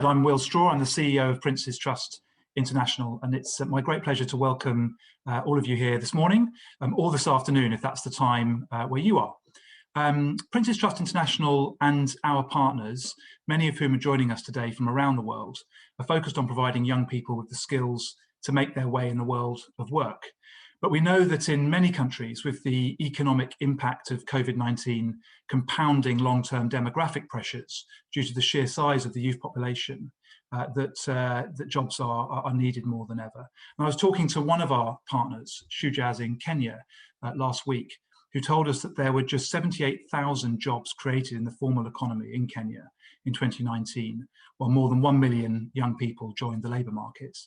I'm Will Straw. I'm the CEO of Prince's Trust International, and it's my great pleasure to welcome all of you here this morning, or this afternoon, if that's the time where you are. Prince's Trust International and our partners, many of whom are joining us today from around the world, are focused on providing young people with the skills to make their way in the world of work. But we know that in many countries, with the economic impact of COVID-19 compounding long-term demographic pressures due to the sheer size of the youth population, that jobs are needed more than ever. And I was talking to one of our partners, Shujaz in Kenya, last week, who told us that there were just 78,000 jobs created in the formal economy in Kenya in 2019, while more than 1 million young people joined the labour market.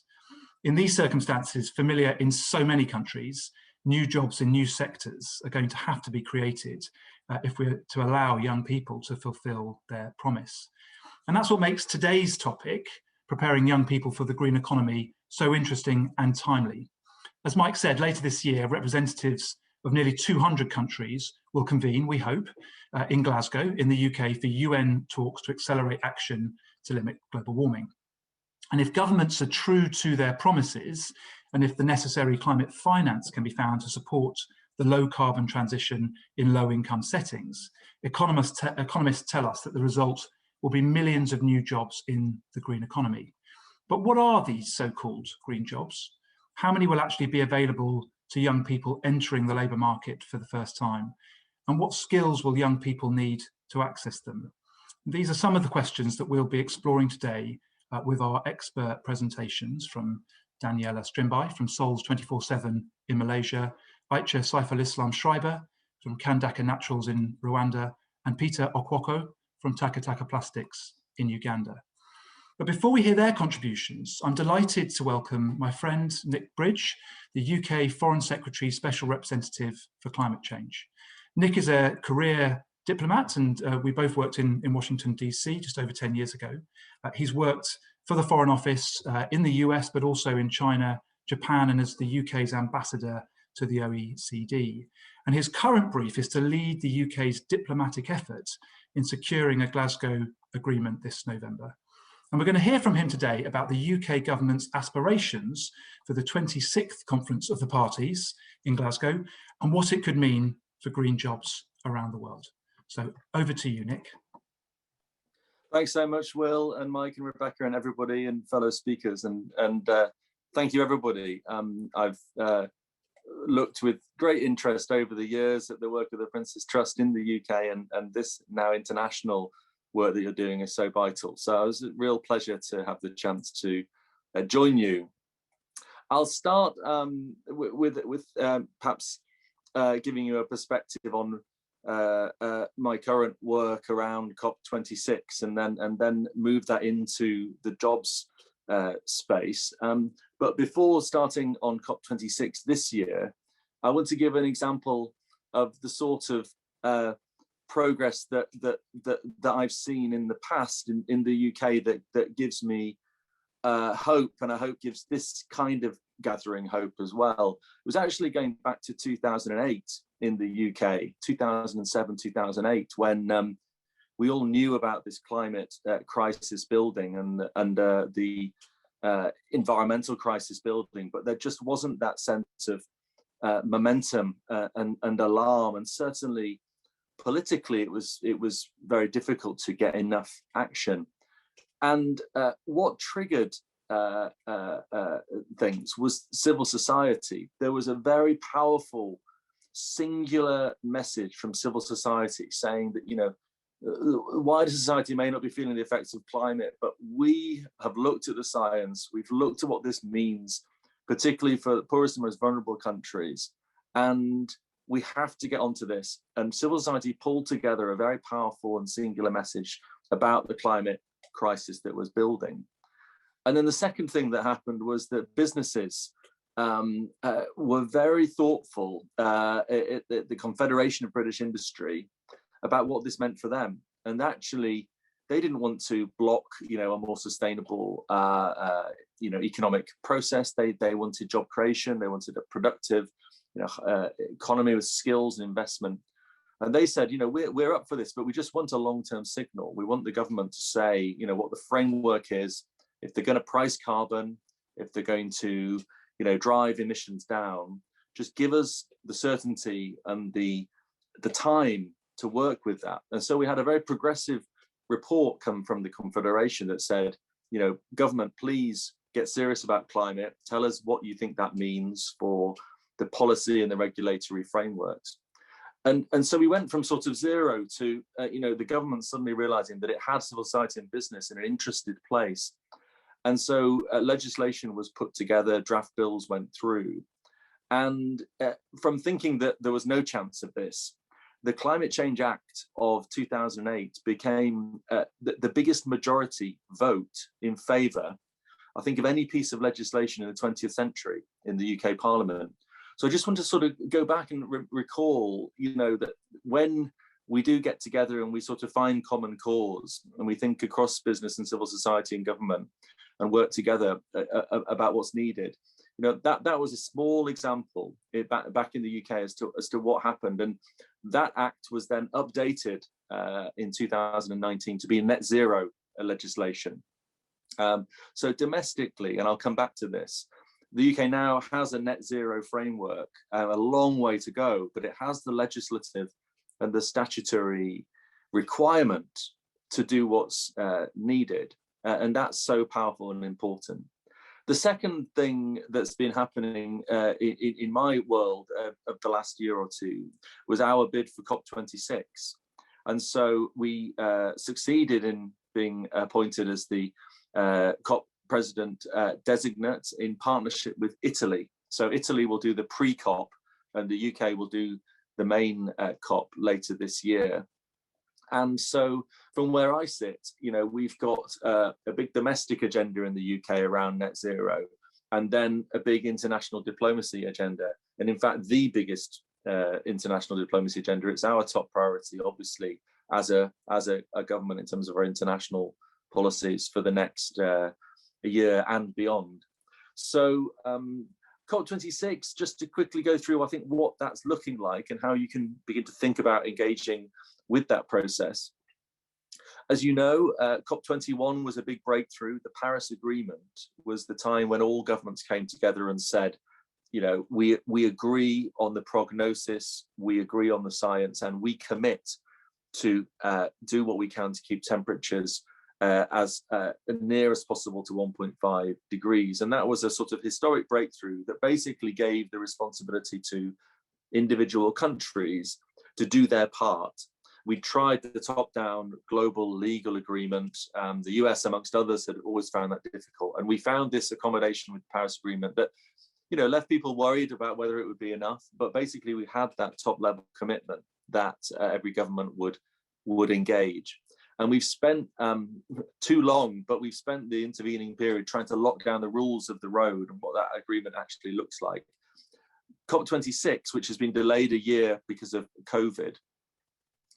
In these circumstances, familiar in so many countries, new jobs in new sectors are going to have to be created if we're to allow young people to fulfil their promise. And that's what makes today's topic, preparing young people for the green economy, so interesting and timely. As Mike said, later this year, representatives of nearly 200 countries will convene, we hope, in Glasgow in the UK for UN talks to accelerate action to limit global warming. And if governments are true to their promises, and if the necessary climate finance can be found to support the low carbon transition in low income settings, economists tell us that the result will be millions of new jobs in the green economy. But what are these so-called green jobs? How many will actually be available to young people entering the labour market for the first time? And what skills will young people need to access them? These are some of the questions that we'll be exploring today with our expert presentations from Daniela Strimbei from Sols 24/7 in Malaysia, Aicha Seifelislam-Schreiber from Kandaka Naturals in Rwanda, and Peter Okwoko from Taka Taka Plastics in Uganda. But before we hear their contributions, I'm delighted to welcome my friend Nick Bridge, the UK Foreign Secretary Special Representative for Climate Change. Nick is a career diplomat, and we both worked in Washington, DC just over 10 years ago. He's worked for the Foreign Office in the US, but also in China, Japan, and as the UK's ambassador to the OECD. And his current brief is to lead the UK's diplomatic effort in securing a Glasgow agreement this November. And we're going to hear from him today about the UK government's aspirations for the 26th Conference of the Parties in Glasgow and what it could mean for green jobs around the world. So over to you, Nick. Thanks so much, Will and Mike and Rebecca and everybody and fellow speakers. And thank you, everybody. I've looked with great interest over the years at the work of the Prince's Trust in the UK, and this now international work that you're doing is so vital. So it was a real pleasure to have the chance to join you. I'll start with perhaps giving you a perspective on my current work around COP26, and then move that into the jobs space. But before starting on COP26 this year, I want to give an example of the sort of progress that I've seen in the past in the UK that gives me hope, and I hope gives this kind of gathering hope as well. It was actually going back to 2008 in the UK, 2007, 2008, when we all knew about this climate crisis building and the environmental crisis building, but there just wasn't that sense of momentum and alarm, and certainly politically it was very difficult to get enough action. And what triggered things was civil society. There was a very powerful singular message from civil society saying that, you know, wider society may not be feeling the effects of climate, but we have looked at the science, we've looked at what this means, particularly for the poorest and most vulnerable countries, and we have to get onto this. And civil society pulled together a very powerful and singular message about the climate crisis that was building. And then the second thing that happened was that businesses were very thoughtful at the Confederation of British Industry about what this meant for them. And actually, they didn't want to block, you know, a more sustainable, you know, economic process. They wanted job creation. They wanted a productive, you know, economy with skills and investment. And they said, we're up for this, but we just want a long-term signal. We want the government to say, what the framework is, if they're going to price carbon, if they're going to, drive emissions down, just give us the certainty and the time to work with that. And so we had a very progressive report come from the Confederation that said, government, please get serious about climate. Tell us what you think that means for the policy and the regulatory frameworks. And so we went from sort of zero to, the government suddenly realizing that it had civil society and business in an interested place. And so legislation was put together, draft bills went through. And from thinking that there was no chance of this, the Climate Change Act of 2008 became the biggest majority vote in favour, I think, of any piece of legislation in the 20th century in the UK Parliament. So I just want to sort of go back and recall, that when we do get together and we sort of find common cause and we think across business and civil society and government and work together about what's needed, that was a small example back in the UK as to what happened. And that act was then updated in 2019 to be net zero legislation. So domestically, and I'll come back to this, the UK now has a net zero framework, a long way to go, but it has the legislative and the statutory requirement to do what's needed. And that's so powerful and important. The second thing that's been happening in my world of the last year or two was our bid for COP26. And so we succeeded in being appointed as the COP president designate in partnership with Italy. So Italy will do the pre-COP and the UK will do the main COP later this year. And so from where I sit, we've got a big domestic agenda in the UK around net zero, and then a big international diplomacy agenda. And in fact, the biggest international diplomacy agenda, it's our top priority, obviously, as a government in terms of our international policies for the next year and beyond. So COP26, just to quickly go through, I think, what that's looking like and how you can begin to think about engaging with that process. As you know, COP21 was a big breakthrough. The Paris Agreement was the time when all governments came together and said, we agree on the prognosis, we agree on the science, and we commit to do what we can to keep temperatures as near as possible to 1.5 degrees. And that was a sort of historic breakthrough that basically gave the responsibility to individual countries to do their part. We tried the top-down global legal agreement. The US, amongst others, had always found that difficult. And we found this accommodation with the Paris Agreement that, left people worried about whether it would be enough. But basically, we had that top-level commitment that every government would engage. And we've spent too long, but we've spent the intervening period trying to lock down the rules of the road and what that agreement actually looks like. COP26, which has been delayed a year because of COVID,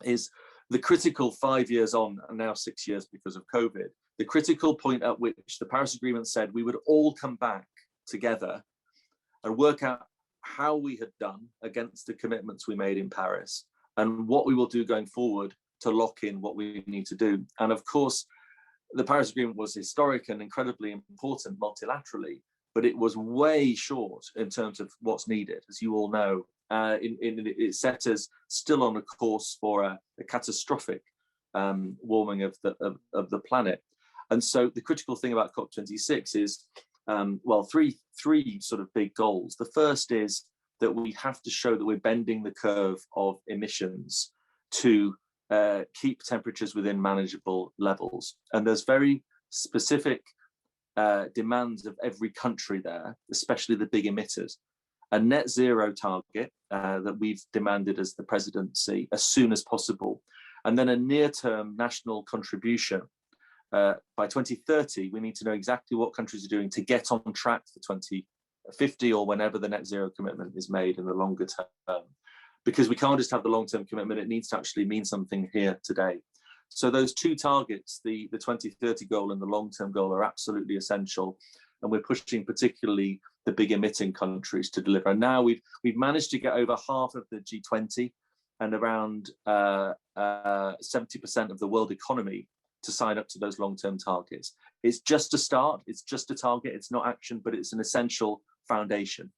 is the critical 5 years on, and now 6 years because of COVID, the critical point at which the Paris Agreement said we would all come back together and work out how we had done against the commitments we made in Paris and what we will do going forward to lock in what we need to do. And of course, the Paris Agreement was historic and incredibly important multilaterally, but it was way short in terms of what's needed, as you all know. It set us still on a course for a catastrophic warming of the planet. And so the critical thing about COP26 is, three sort of big goals. The first is that we have to show that we're bending the curve of emissions to keep temperatures within manageable levels. And there's very specific demands of every country there, especially the big emitters. A net zero target that we've demanded as the presidency as soon as possible. And then a near-term national contribution. By 2030, we need to know exactly what countries are doing to get on track for 2050 or whenever the net zero commitment is made in the longer term. Because we can't just have the long-term commitment, it needs to actually mean something here today. So those two targets, the 2030 goal and the long-term goal, are absolutely essential. And we're pushing particularly the big emitting countries to deliver. And now we've managed to get over half of the G20 and around 70% of the world economy to sign up to those long-term targets. It's just a start, it's just a target, it's not action, but it's an essential foundation.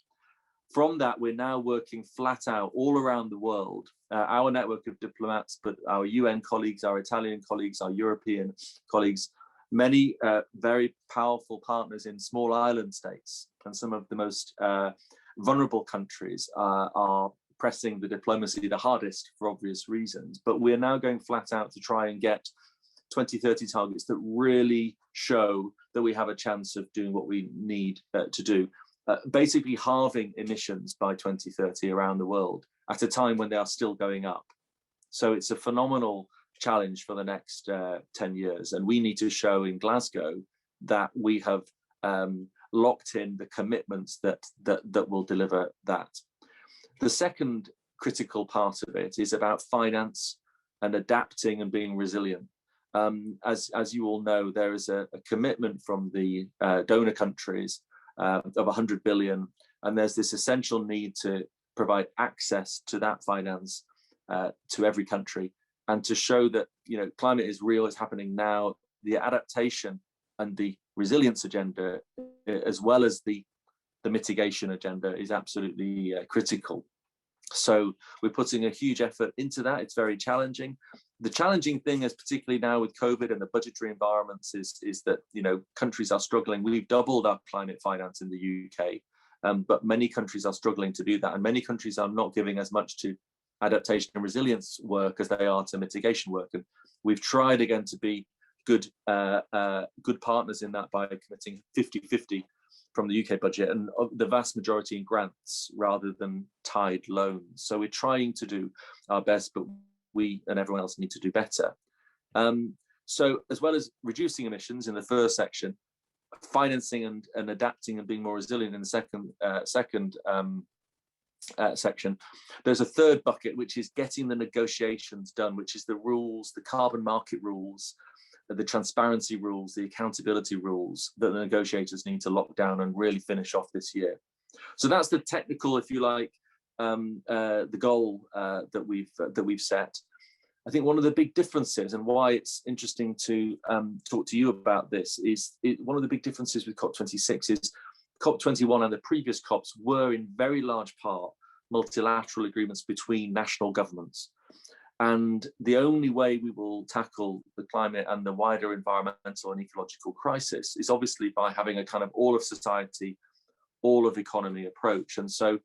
From that, we're now working flat out all around the world, our network of diplomats, but our UN colleagues, our Italian colleagues, our European colleagues, many very powerful partners in small island states, and some of the most vulnerable countries are pressing the diplomacy the hardest for obvious reasons. But we're now going flat out to try and get 2030 targets that really show that we have a chance of doing what we need to do. Basically halving emissions by 2030 around the world at a time when they are still going up. So it's a phenomenal challenge for the next 10 years. And we need to show in Glasgow that we have locked in the commitments that will deliver that. The second critical part of it is about finance and adapting and being resilient. As you all know, there is a commitment from the donor countries of 100 billion, and there's this essential need to provide access to that finance to every country, and to show that climate is real, it's happening now. The adaptation and the resilience agenda, as well as the mitigation agenda, is absolutely critical. So we're putting a huge effort into that. It's very challenging. The challenging thing is, particularly now with COVID and the budgetary environments, is that countries are struggling. We've doubled our climate finance in the UK, but many countries are struggling to do that, and many countries are not giving as much to adaptation and resilience work as they are to mitigation work. And we've tried again to be good partners in that by committing 50-50 from the UK budget, and the vast majority in grants rather than tied loans. So we're trying to do our best, but we and everyone else need to do better. So as well as reducing emissions in the first section, financing and adapting and being more resilient in the second section, there's a third bucket, which is getting the negotiations done, which is the rules, the carbon market rules, the transparency rules, the accountability rules that the negotiators need to lock down and really finish off this year. So that's the technical, if you like, the goal that we've set. I think one of the big differences, and why it's interesting to talk to you about this, is one of the big differences with COP26 is COP21 and the previous COPs were in very large part multilateral agreements between national governments. And the only way we will tackle the climate and the wider environmental and ecological crisis is obviously by having a kind of all of society, all of economy approach. And so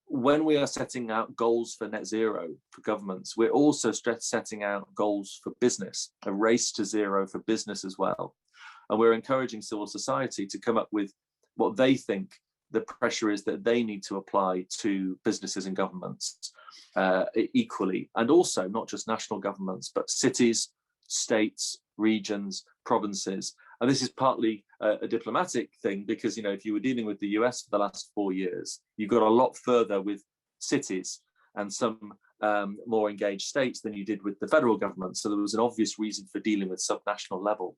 when we are setting out goals for net zero for governments, we're also setting out goals for business, a race to zero for business as well. And we're encouraging civil society to come up with what they think the pressure is that they need to apply to businesses and governments equally, and also not just national governments, but cities, states, regions, provinces. And this is partly a diplomatic thing, because if you were dealing with the US for the last 4 years, you got a lot further with cities and some more engaged states than you did with the federal government. So there was an obvious reason for dealing with subnational level.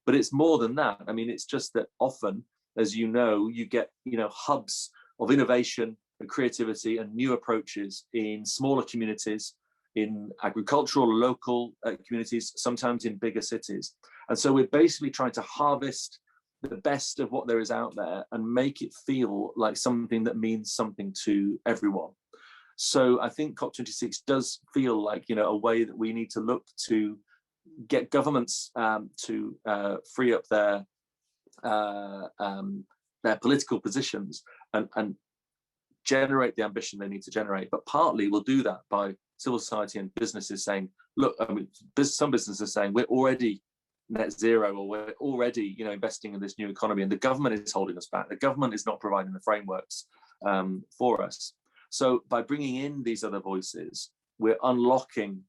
But it's more than that. I mean, it's just that often, as you know, you get hubs of innovation and creativity and new approaches in smaller communities, in agricultural or local communities, sometimes in bigger cities. And so we're basically trying to harvest the best of what there is out there and make it feel like something that means something to everyone. So I think COP26 does feel like a way that we need to look to get governments to free up their political positions and generate the ambition they need to generate. But partly we'll do that by civil society and businesses saying, look, I mean, some businesses are saying we're already net zero, or we're already investing in this new economy, and the government is holding us back. The government is not providing the frameworks for us. So by bringing in these other voices, we're unlocking,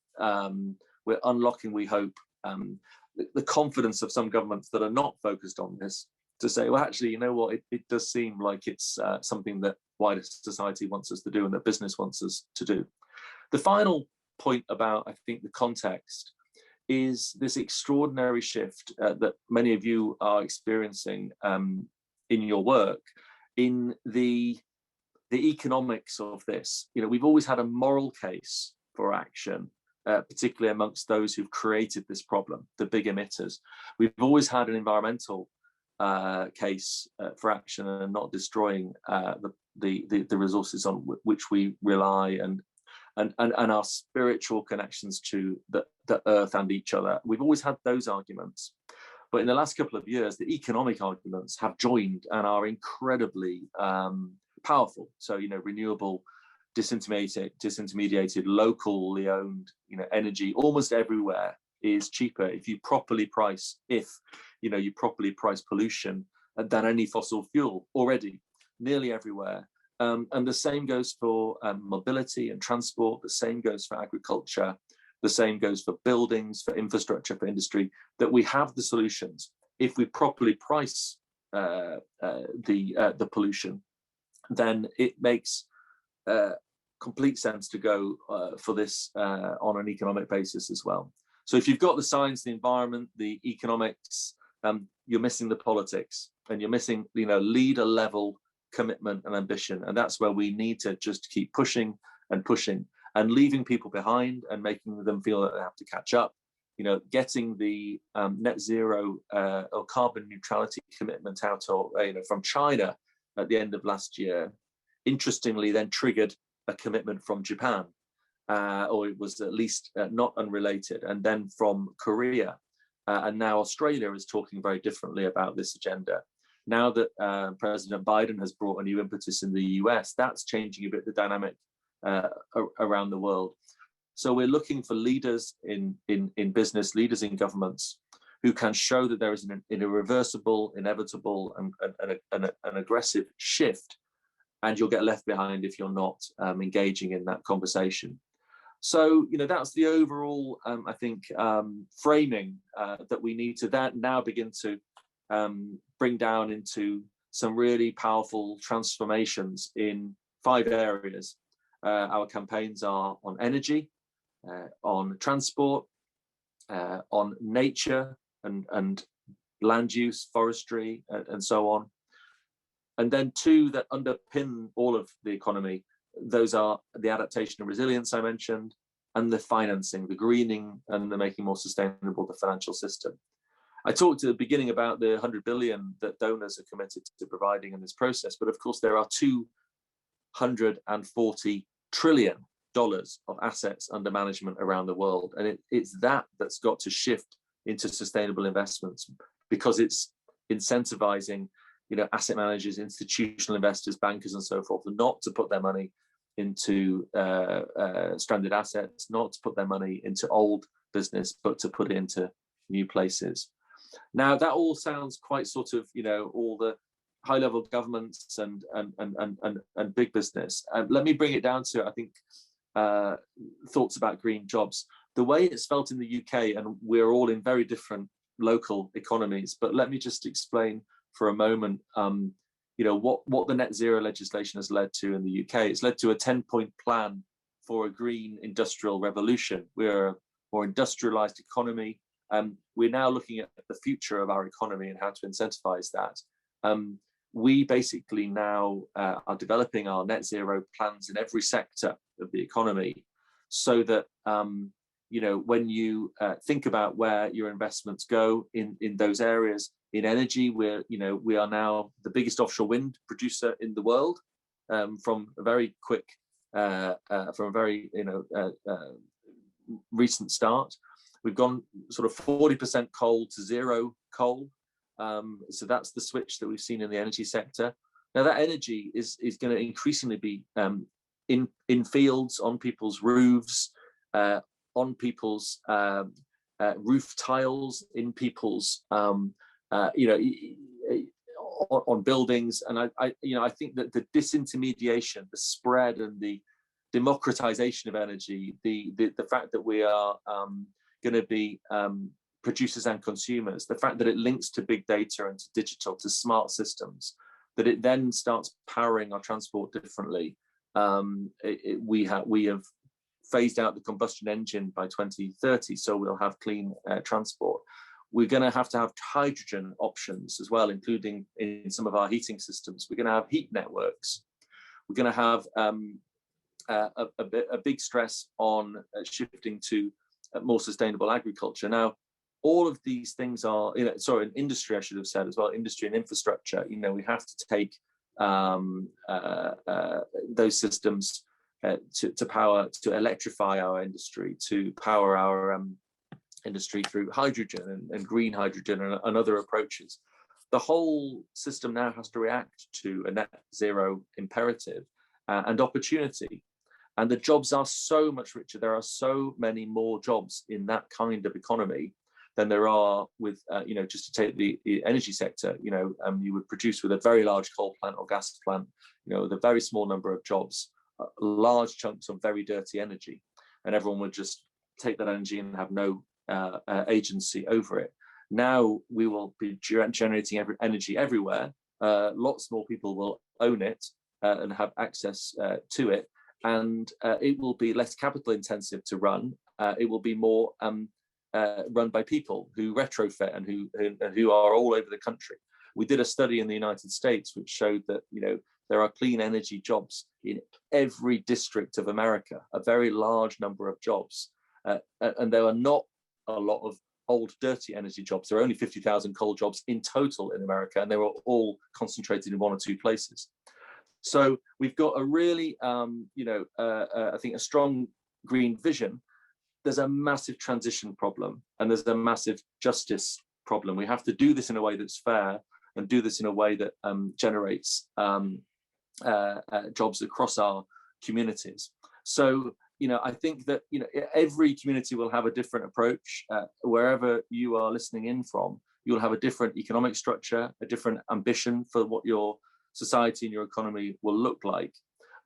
we hope, the confidence of some governments that are not focused on this, to say, well, actually, you know what, it does seem like it's something that wider society wants us to do and that business wants us to do. The final point about, I think, the context is this extraordinary shift that many of you are experiencing in your work, in the economics of this. We've always had a moral case for action, particularly amongst those who've created this problem, the big emitters. We've always had an environmental case for action and not destroying the resources on which we rely, and our spiritual connections to the earth and each other. We've always had those arguments. But in the last couple of years, the economic arguments have joined and are incredibly powerful. So, renewable, disintermediated, locally owned, energy almost everywhere is cheaper if you properly price, you properly price pollution than any fossil fuel already, nearly everywhere. And the same goes for mobility and transport. The same goes for agriculture. The same goes for buildings, for infrastructure, for industry, that we have the solutions. If we properly price the pollution, then it makes complete sense to go for this on an economic basis as well. So if you've got the science, the environment, the economics, you're missing the politics, and you're missing, leader level commitment and ambition. And that's where we need to just keep pushing and pushing, and leaving people behind and making them feel that they have to catch up. Getting the net zero or carbon neutrality commitment out from China at the end of last year, interestingly then triggered a commitment from Japan, or it was at least not unrelated, and then from Korea. And now Australia is talking very differently about this agenda. Now that President Biden has brought a new impetus in the US, that's changing a bit the dynamic around the world. So we're looking for leaders in business, leaders in governments, who can show that there is an irreversible, inevitable, and an aggressive shift, and you'll get left behind if you're not engaging in that conversation. So, that's the overall, I think, framing that we need to now begin to bring down into some really powerful transformations in 5 areas. Our campaigns are on energy, on transport, on nature and land use, forestry, and so on. And then 2 that underpin all of the economy. Those are the adaptation and resilience I mentioned, and the financing, the greening, and the making more sustainable the financial system. I talked at the beginning about the 100 billion that donors are committed to providing in this process, but of course there are $240 trillion of assets under management around the world, and it's that's got to shift into sustainable investments, because it's incentivizing asset managers, institutional investors, bankers, and so forth, not to put their money into stranded assets, not to put their money into old business, but to put it into new places. Now, that all sounds quite sort of, all the high-level governments and big business. Let me bring it down to, I think, thoughts about green jobs. The way it's felt in the UK, and we're all in very different local economies, but let me just explain for a moment, what the net zero legislation has led to in the UK. It's led to a 10-point plan for a green industrial revolution. We're a more industrialized economy. We're now looking at the future of our economy and how to incentivize that. We basically now are developing our net zero plans in every sector of the economy, so that when you think about where your investments go in those areas. In energy, we are now the biggest offshore wind producer in the world, from a very quick, recent start. We've gone sort of 40% coal to zero coal. So that's the switch that we've seen in the energy sector. Now that energy is going to increasingly be in fields, on people's roofs, on people's roof tiles, in people's on buildings. And I think that the disintermediation, the spread, and the democratization of energy, the fact that we are going to be producers and consumers, the fact that it links to big data and to digital, to smart systems, that it then starts powering our transport differently. We have phased out the combustion engine by 2030, so we'll have clean transport. We're going to have hydrogen options as well, including in some of our heating systems. We're going to have heat networks. We're going to have a big stress on shifting to more sustainable agriculture. Now, all of these things are, sorry, in industry, I should have said as well, industry and infrastructure. We have to take those systems to electrify our industry, to power our industry through hydrogen and green hydrogen and other approaches. The whole system now has to react to a net zero imperative and opportunity. And the jobs are so much richer. There are so many more jobs in that kind of economy than there are with, just to take the energy sector, you would produce with a very large coal plant or gas plant, with a very small number of jobs, large chunks of very dirty energy. And everyone would just take that energy and have no agency over it. Now we will be generating energy everywhere. Lots more people will own it and have access to it. And it will be less capital intensive to run. It will be more run by people who retrofit and who are all over the country. We did a study in the United States which showed that there are clean energy jobs in every district of America, a very large number of jobs, and there are not a lot of old dirty energy jobs. There are only 50,000 coal jobs in total in America, and they were all concentrated in one or two places. So we've got a really, I think a strong green vision. There's a massive transition problem and there's a massive justice problem. We have to do this in a way that's fair and do this in a way that generates jobs across our communities. So, I think that, every community will have a different approach. Wherever you are listening in from, you'll have a different economic structure, a different ambition for what your society and your economy will look like.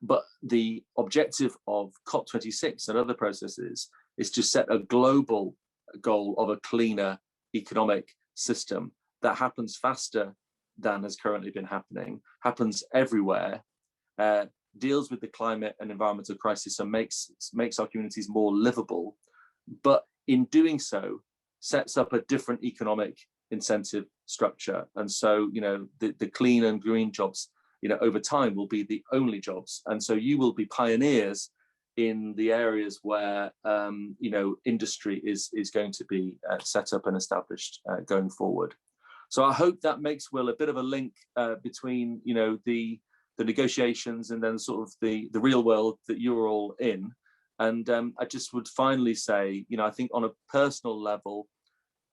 But the objective of COP26 and other processes is to set a global goal of a cleaner economic system that happens faster than has currently been happening, happens everywhere, deals with the climate and environmental crisis and makes our communities more livable, but in doing so, sets up a different economic incentive structure. And so, the clean and green jobs, over time will be the only jobs. And so you will be pioneers in the areas where, industry is going to be set up and established going forward. So I hope that makes, Will, a bit of a link between, the negotiations and then sort of the real world that you're all in. And I just would finally say, I think on a personal level,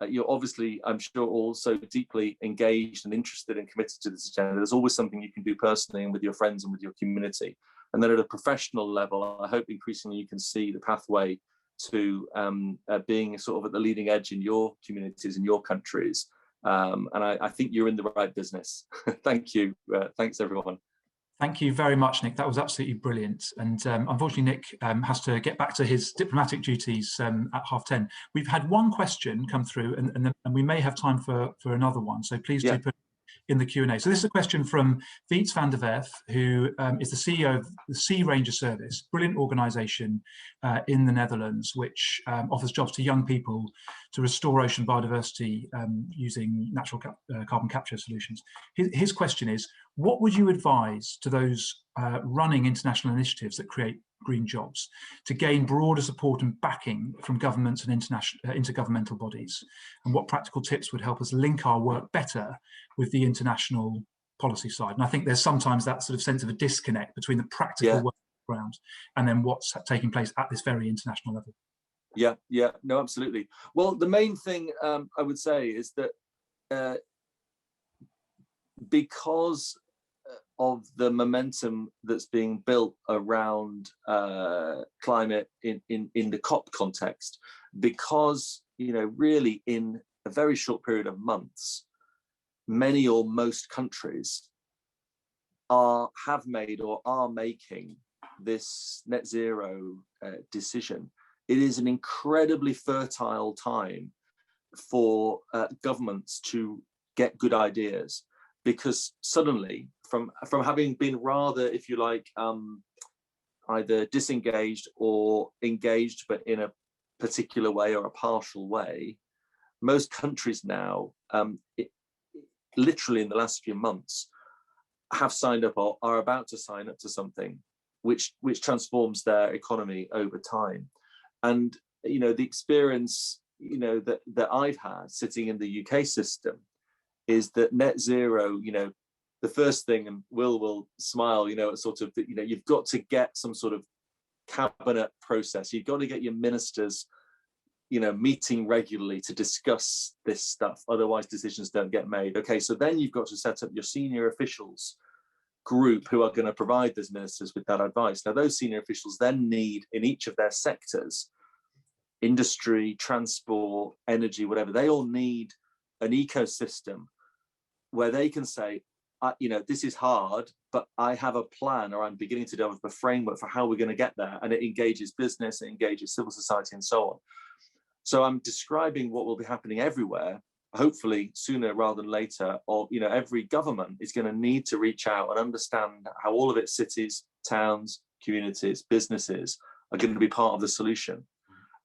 you're obviously, I'm sure, also deeply engaged and interested and committed to this agenda. There's always something you can do personally and with your friends and with your community. And then at a professional level, I hope increasingly you can see the pathway to being sort of at the leading edge in your communities and your countries. And I think you're in the right business. Thank you. Thanks, everyone. Thank you very much, Nick. That was absolutely brilliant. And unfortunately, Nick has to get back to his diplomatic duties at 10:30. We've had one question come through, and we may have time for another one. So please do put in the Q&A. So this is a question from Wiets van der Werf, who is the CEO of the Sea Ranger Service, brilliant organisation in the Netherlands, which offers jobs to young people to restore ocean biodiversity using natural carbon capture solutions. His question is, what would you advise to those running international initiatives that create green jobs to gain broader support and backing from governments and intergovernmental bodies? And what practical tips would help us link our work better with the international policy side? And I think there's sometimes that sort of sense of a disconnect between the practical work on the ground and then what's taking place at this very international level. Yeah, no, absolutely. Well, the main thing I would say is that because of the momentum that's being built around climate in the COP context, because, really in a very short period of months, many or most countries have made or are making this net zero decision. It is an incredibly fertile time for governments to get good ideas, because suddenly, from having been rather, if you like, either disengaged or engaged, but in a particular way or a partial way, most countries now, literally in the last few months, have signed up or are about to sign up to something which transforms their economy over time. And the experience that I've had sitting in the UK system is that net zero, the first thing, and will smile, sort of, you've got to get some sort of cabinet process. You've got to get your ministers, meeting regularly to discuss this stuff. Otherwise, decisions don't get made. Okay, so then you've got to set up your senior officials group who are going to provide those ministers with that advice. Now, those senior officials then need, in each of their sectors, industry, transport, energy, whatever, they all need an ecosystem where they can say, this is hard, but I have a plan, or I'm beginning to develop a framework for how we're going to get there. And it engages business, it engages civil society, and so on. So I'm describing what will be happening everywhere, hopefully sooner rather than later. Or, every government is going to need to reach out and understand how all of its cities, towns, communities, businesses are going to be part of the solution.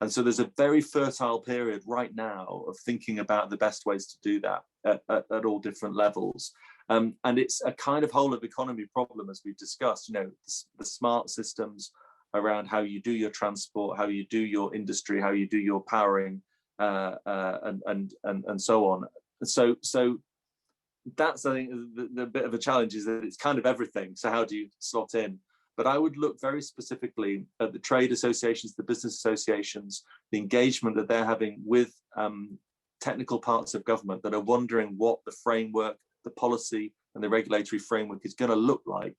And so there's a very fertile period right now of thinking about the best ways to do that at all different levels. And it's a kind of whole of economy problem, as we've discussed, the smart systems around how you do your transport, how you do your industry, how you do your powering, and so on. So that's, I think, the bit of a challenge, is that it's kind of everything. So how do you slot in? But I would look very specifically at the trade associations, the business associations, the engagement that they're having with technical parts of government that are wondering what the framework, the policy, and the regulatory framework is going to look like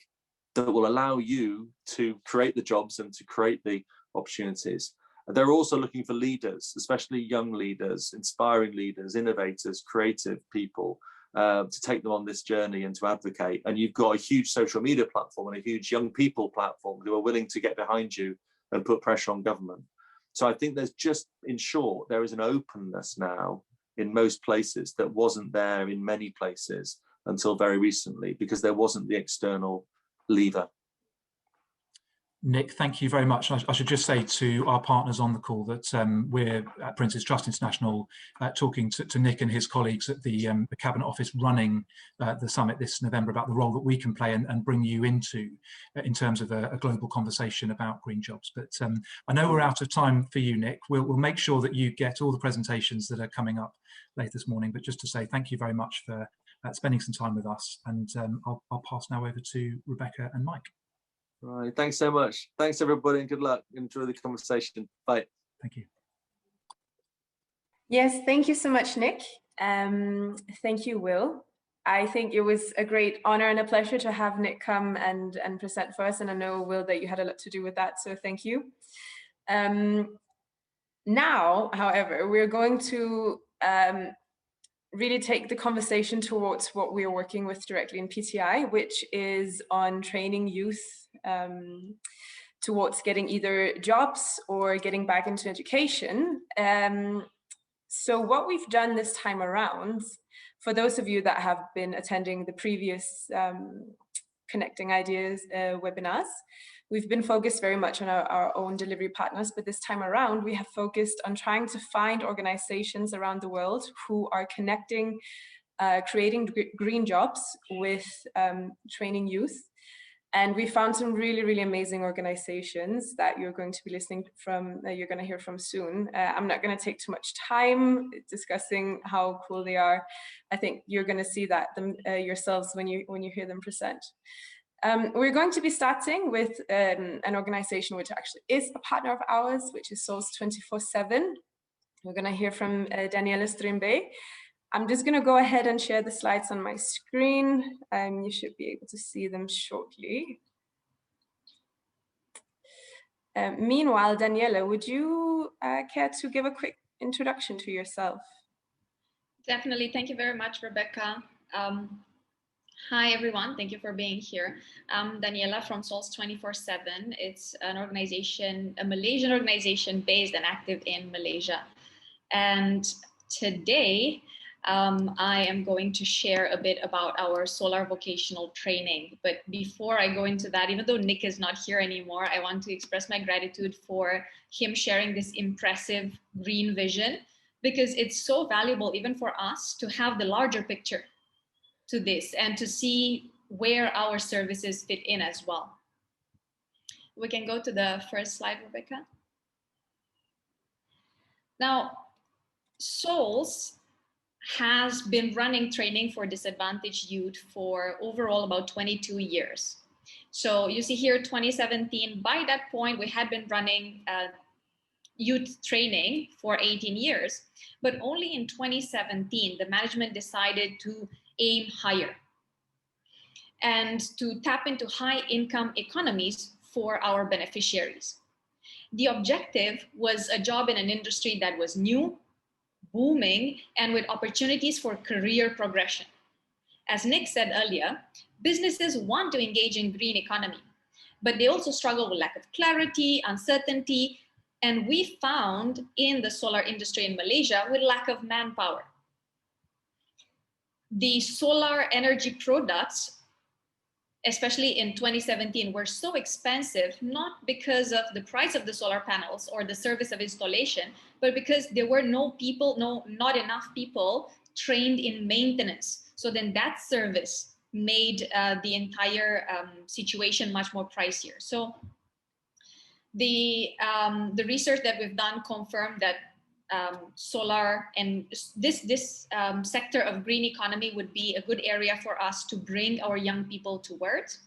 that will allow you to create the jobs and to create the opportunities. They're also looking for leaders, especially young leaders, inspiring leaders, innovators, creative people, to take them on this journey and to advocate. And you've got a huge social media platform and a huge young people platform who are willing to get behind you and put pressure on government. So I think there's just, in short, there is an openness now in most places that wasn't there in many places until very recently, because there wasn't the external lever. Nick, thank you very much. I should just say to our partners on the call that we're at Prince's Trust International talking to Nick and his colleagues at the Cabinet Office running the summit this November about the role that we can play and bring you into in terms of a global conversation about green jobs. But I know we're out of time for you, Nick. We'll make sure that you get all the presentations that are coming up later this morning. But just to say thank you very much for spending some time with us. And I'll pass now over to Rebecca and Mike. Right, thanks so much. Thanks everybody, and good luck. Enjoy the conversation. Bye. Thank you. Yes, thank you so much, Nick. Thank you, Will. I think it was a great honor and a pleasure to have Nick come and present for us. And I know, Will, that you had a lot to do with that, so thank you. Now, however, we're going to really take the conversation towards what we are working with directly in PTI, which is on training youth towards getting either jobs or getting back into education. So what we've done this time around, for those of you that have been attending the previous Connecting Ideas webinars, we've been focused very much on our own delivery partners, but this time around we have focused on trying to find organizations around the world who are connecting, creating green jobs with training youth. And we found some really, really amazing organizations that you're going to be listening from, you're going to hear from soon. I'm not going to take too much time discussing how cool they are. I think you're going to see that yourselves when you hear them present. We're going to be starting with an organization which actually is a partner of ours, which is Souls 24/7. We're going to hear from Daniela Strimbei. I'm just going to go ahead and share the slides on my screen. You should be able to see them shortly. Meanwhile, Daniela, would you care to give a quick introduction to yourself? Definitely. Thank you very much, Rebecca. Hi, everyone. Thank you for being here. I'm Daniela from Souls 24/7. It's an organization, a Malaysian organization based and active in Malaysia. And today, I am going to share a bit about our solar vocational training. But before I go into that, even though Nick is not here anymore, I want to express my gratitude for him sharing this impressive green vision, because it's so valuable even for us to have the larger picture to this and to see where our services fit in as well. We can go to the first slide, Rebecca. Now, SOLS has been running training for disadvantaged youth for overall about 22 years. So you see here 2017, by that point, we had been running youth training for 18 years, but only in 2017, the management decided to aim higher and to tap into high income economies for our beneficiaries. The objective was a job in an industry that was new, booming, and with opportunities for career progression. As Nick said earlier, businesses want to engage in green economy, but they also struggle with lack of clarity, uncertainty, and we found in the solar industry in Malaysia with lack of manpower. The solar energy products, especially in 2017, were so expensive, not because of the price of the solar panels or the service of installation, but because there were not enough people trained in maintenance. So then that service made the entire situation much more pricier. So the research that we've done confirmed that solar and this sector of green economy would be a good area for us to bring our young people towards.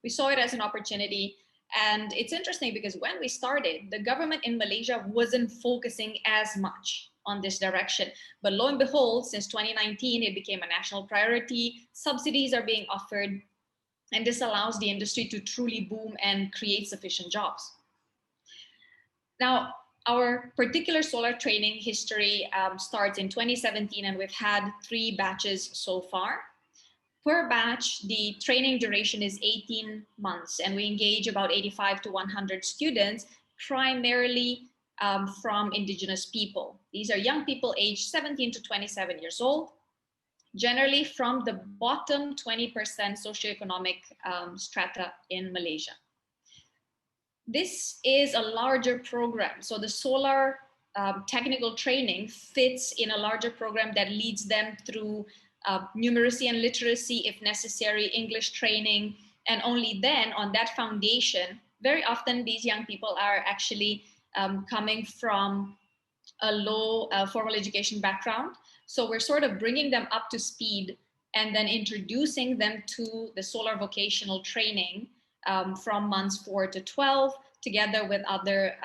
We saw it as an opportunity, and it's interesting because when we started, the government in Malaysia wasn't focusing as much on this direction, but lo and behold, since 2019 it became a national priority. Subsidies are being offered, and this allows the industry to truly boom and create sufficient jobs. Now, our particular solar training history starts in 2017, and we've had 3 batches so far. Per batch, the training duration is 18 months, and we engage about 85 to 100 students, primarily from indigenous people. These are young people aged 17 to 27 years old, generally from the bottom 20% socioeconomic strata in Malaysia. This is a larger program. So the solar technical training fits in a larger program that leads them through numeracy and literacy, if necessary, English training. And only then on that foundation, very often these young people are actually coming from a low formal education background. So we're sort of bringing them up to speed and then introducing them to the solar vocational training from months 4 to 12, together with other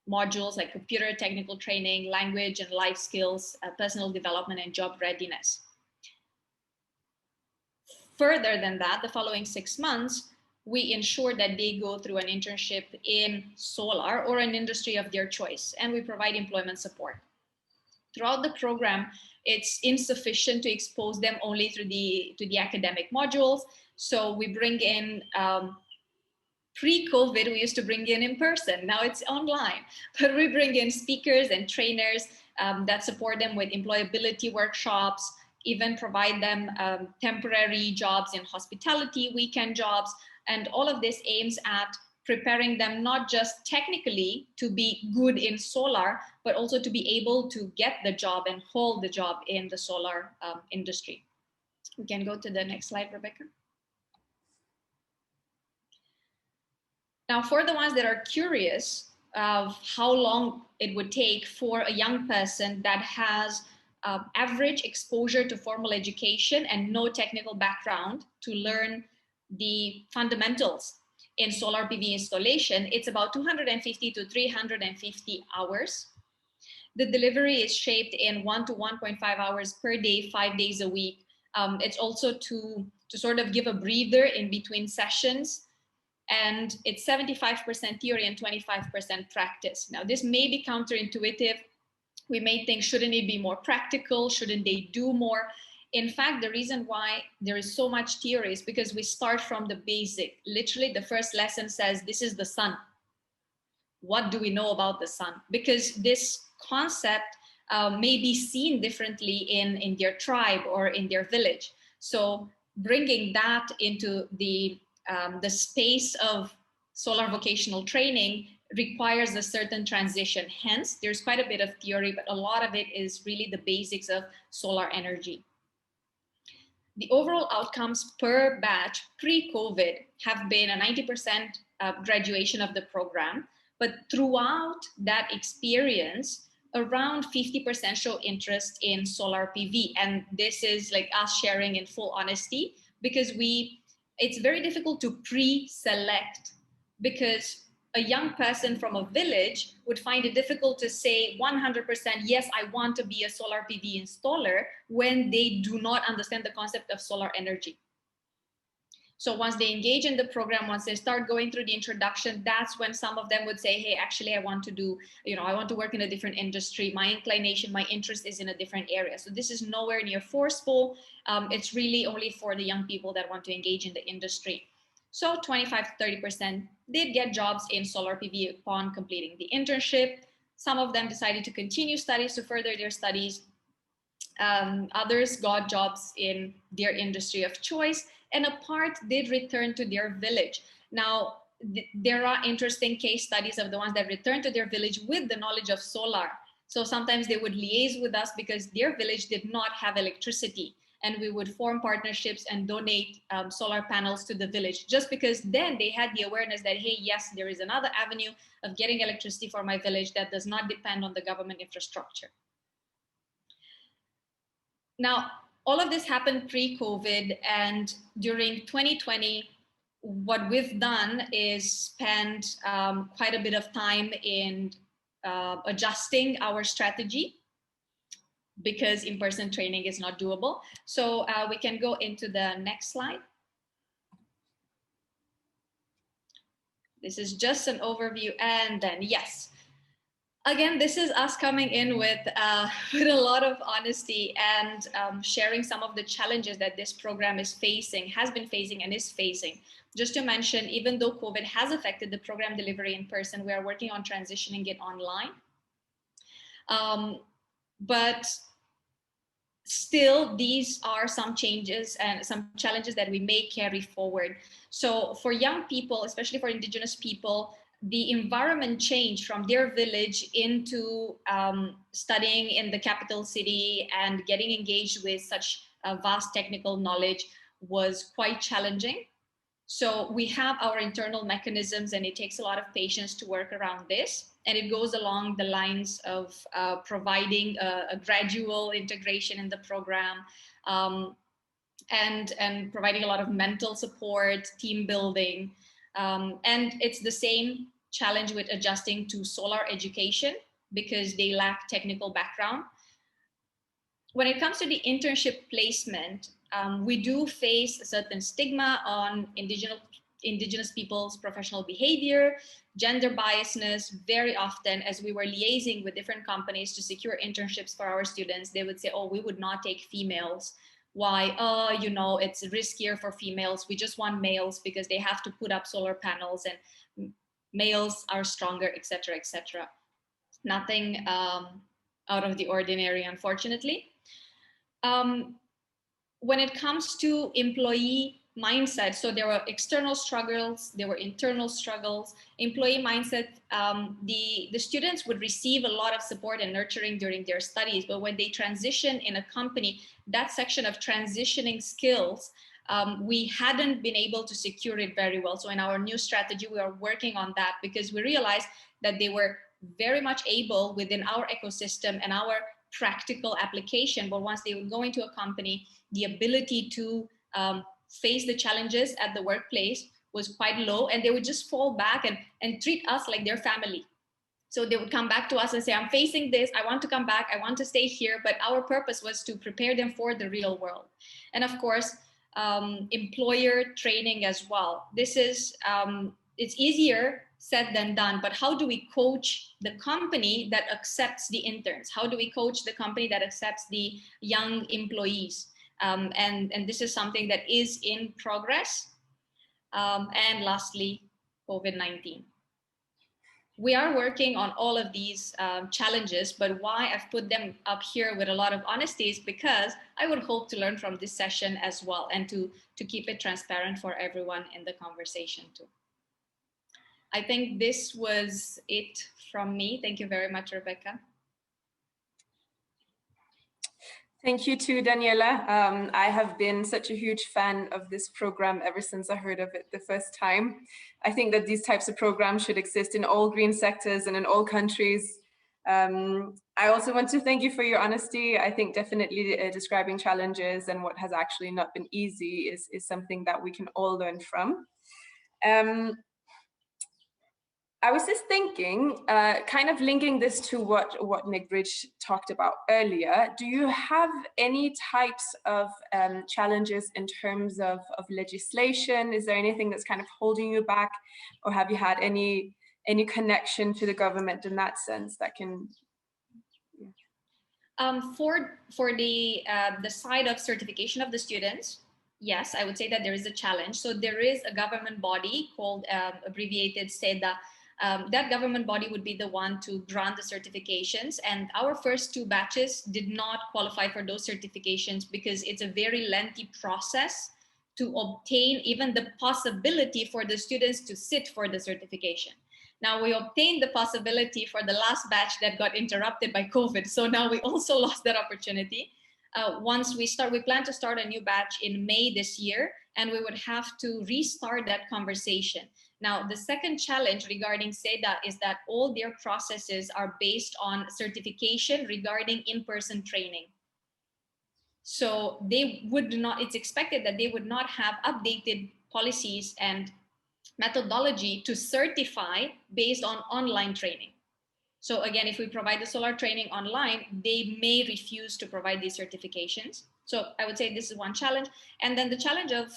modules like computer technical training, language and life skills, personal development, and job readiness. Further than that, the following 6 months, we ensure that they go through an internship in solar or an industry of their choice, and we provide employment support. Throughout the program, it's insufficient to expose them only through to the academic modules. So we bring in, pre-COVID, we used to bring in person. Now it's online, but we bring in speakers and trainers that support them with employability workshops, even provide them temporary jobs in hospitality, weekend jobs. And all of this aims at preparing them not just technically to be good in solar, but also to be able to get the job and hold the job in the solar industry. We can go to the next slide, Rebecca. Now, for the ones that are curious of how long it would take for a young person that has average exposure to formal education and no technical background to learn the fundamentals in solar PV installation, it's about 250 to 350 hours. The delivery is shaped in 1 to 1.5 hours per day, 5 days a week. It's also to sort of give a breather in between sessions. And it's 75% theory and 25% practice. Now, this may be counterintuitive. We may think, shouldn't it be more practical? Shouldn't they do more? In fact, the reason why there is so much theory is because we start from the basic. Literally, the first lesson says, this is the sun. What do we know about the sun? Because this concept may be seen differently in their tribe or in their village. So bringing that into the space of solar vocational training requires a certain transition. Hence, there's quite a bit of theory, but a lot of it is really the basics of solar energy. the overall outcomes per batch pre-COVID have been a 90% graduation of the program. But throughout that experience, around 50% show interest in solar PV. And this is like us sharing in full honesty, because it's very difficult to pre-select, because a young person from a village would find it difficult to say 100%, yes, I want to be a solar PV installer, when they do not understand the concept of solar energy. So once they engage in the program, once they start going through the introduction, that's when some of them would say, hey, actually, I want to do, I want to work in a different industry. My inclination, my interest is in a different area. So this is nowhere near forceful. It's really only for the young people that want to engage in the industry. So 25 to 30% did get jobs in solar PV upon completing the internship. Some of them decided to continue studies, to further their studies. Others got jobs in their industry of choice, and a part did return to their village. Now, there are interesting case studies of the ones that returned to their village with the knowledge of solar. So sometimes they would liaise with us because their village did not have electricity, and we would form partnerships and donate solar panels to the village, just because then they had the awareness that, hey, yes, there is another avenue of getting electricity for my village that does not depend on the government infrastructure. Now, all of this happened pre-COVID, and during 2020, what we've done is spend quite a bit of time in adjusting our strategy, because in-person training is not doable. So we can go into the next slide. This is just an overview, and then yes. Again, this is us coming in with a lot of honesty and sharing some of the challenges that this program is facing, has been facing, and is facing. Just to mention, even though COVID has affected the program delivery in person, we are working on transitioning it online. But still, these are some changes and some challenges that we may carry forward. So for young people, especially for Indigenous people, the environment change from their village into studying in the capital city and getting engaged with such vast technical knowledge was quite challenging. So we have our internal mechanisms, and it takes a lot of patience to work around this. And it goes along the lines of providing a gradual integration in the program, and providing a lot of mental support, team building. And it's the same challenge with adjusting to solar education, because they lack technical background. When it comes to the internship placement, we do face a certain stigma on Indigenous people's professional behavior, gender biasness. Very often, as we were liaising with different companies to secure internships for our students, they would say, oh, we would not take females. Why? It's riskier for females. We just want males because they have to put up solar panels, and males are stronger, etc., etc. Nothing out of the ordinary, unfortunately. When it comes to employee mindset, so there were external struggles, there were internal struggles. Employee mindset, the students would receive a lot of support and nurturing during their studies, but when they transition in a company, that section of transitioning skills, we hadn't been able to secure it very well. So in our new strategy, we are working on that, because we realized that they were very much able within our ecosystem and our practical application, but once they would go into a company, the ability to face the challenges at the workplace was quite low, and they would just fall back and treat us like their family. So they would come back to us and say, I'm facing this, I want to come back, I want to stay here, but our purpose was to prepare them for the real world. And of course, employer training as well. This is, it's easier said than done, but how do we coach the company that accepts the interns? How do we coach the company that accepts the young employees? And this is something that is in progress. And lastly, COVID-19. We are working on all of these challenges, but why I've put them up here with a lot of honesty is because I would hope to learn from this session as well, and to keep it transparent for everyone in the conversation too. I think this was it from me. Thank you very much, Rebecca. Thank you too, Daniela. I have been such a huge fan of this program ever since I heard of it the first time. I think that these types of programs should exist in all green sectors and in all countries. I also want to thank you for your honesty. I think definitely describing challenges and what has actually not been easy is something that we can all learn from. I was just thinking, kind of linking this to what Nick Bridge talked about earlier, do you have any types of challenges in terms of legislation? Is there anything that's kind of holding you back? Or have you had any connection to the government in that sense that can? For the side of certification of the students, yes, I would say that there is a challenge. So there is a government body called abbreviated SEDA. That government body would be the one to grant the certifications, and our first 2 batches did not qualify for those certifications because it's a very lengthy process to obtain even the possibility for the students to sit for the certification. Now we obtained the possibility for the last batch that got interrupted by COVID, so now we also lost that opportunity. Once we plan to start a new batch in May this year, and we would have to restart that conversation. Now, the second challenge regarding SEDA is that all their processes are based on certification regarding in-person training. So they would not, it's expected that they would not have updated policies and methodology to certify based on online training. So again, if we provide the solar training online, they may refuse to provide these certifications. So I would say this is one challenge. And then the challenge of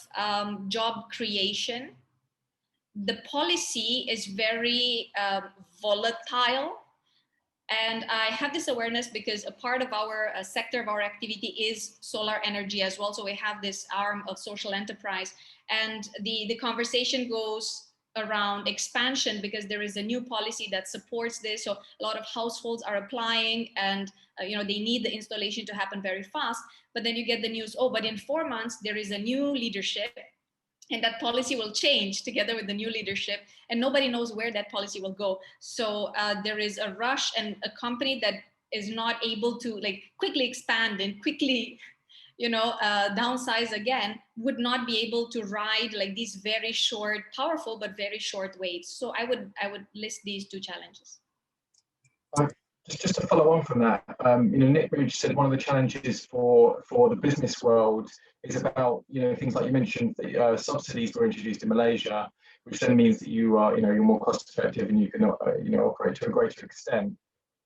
job creation. The policy is very volatile. And I have this awareness because a part of our sector of our activity is solar energy as well. So we have this arm of social enterprise. And the conversation goes around expansion because there is a new policy that supports this. So a lot of households are applying and they need the installation to happen very fast. But then you get the news, oh, but in 4 months, there is a new leadership and that policy will change together with the new leadership, and nobody knows where that policy will go. So there is a rush, and a company that is not able to quickly expand and quickly downsize again would not be able to ride these very short, powerful but very short waves. So I would list these 2 challenges. Just to follow on from that, Nick Bridge said one of the challenges for the business world is about things like you mentioned that subsidies were introduced in Malaysia, which then means that you are you're more cost effective and you can operate to a greater extent.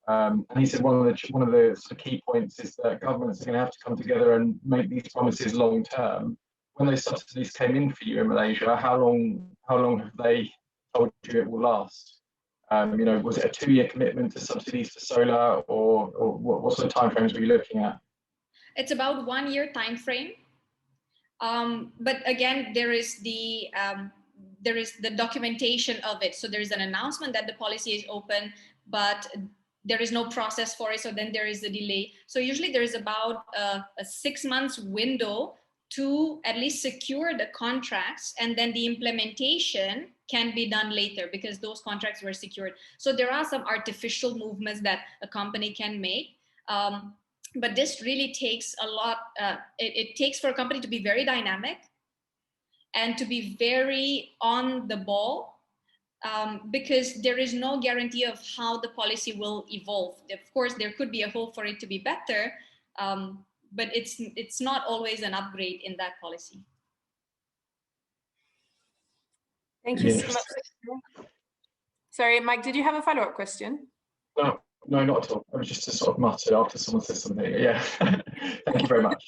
And he said one of the sort of key points is that governments are going to have to come together and make these promises long term. When those subsidies came in for you in Malaysia, how long have they told you it will last? Was it a 2-year commitment to subsidies for solar, or what sort of timeframes were you looking at? It's about 1-year time frame. But again, there is the documentation of it. So there is an announcement that the policy is open, but there is no process for it. So then there is a delay. So usually there is about a 6 months window to at least secure the contracts, and then the implementation can be done later because those contracts were secured. So there are some artificial movements that a company can make. But this really takes a lot. It takes for a company to be very dynamic and to be very on the ball, because there is no guarantee of how the policy will evolve. Of course, there could be a hope for it to be better, but it's not always an upgrade in that policy. Thank you so much. Sorry, Mike, did you have a follow-up question? No, not at all. I was just to sort of mutter after someone says something. Yeah, thank you very much.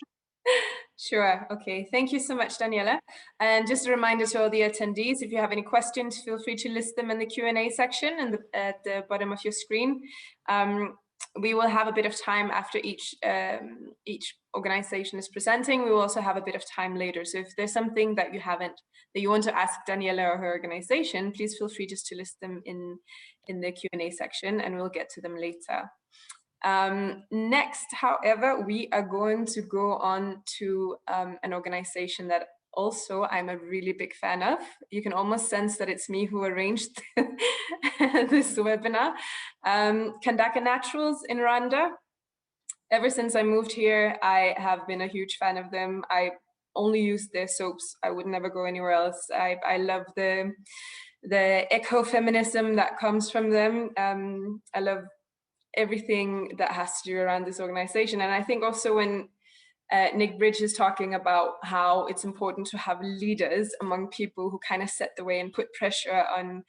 Sure. Okay. Thank you so much, Daniela. And just a reminder to all the attendees, if you have any questions, feel free to list them in the Q&A section at the bottom of your screen. We will have a bit of time after each organization is presenting. We will also have a bit of time later. So if there's something that you want to ask Daniela or her organization, please feel free just to list them in the Q&A section, and we'll get to them later. Next, however, we are going to go on to an organization that also I'm a really big fan of. You can almost sense that it's me who arranged this webinar. Kandaka Naturals in Rwanda. Ever since I moved here, I have been a huge fan of them. I only use their soaps. I would never go anywhere else. I love the ecofeminism that comes from them. I love everything that has to do around this organization. And I think also when Nick Bridge is talking about how it's important to have leaders among people who kind of set the way and put pressure on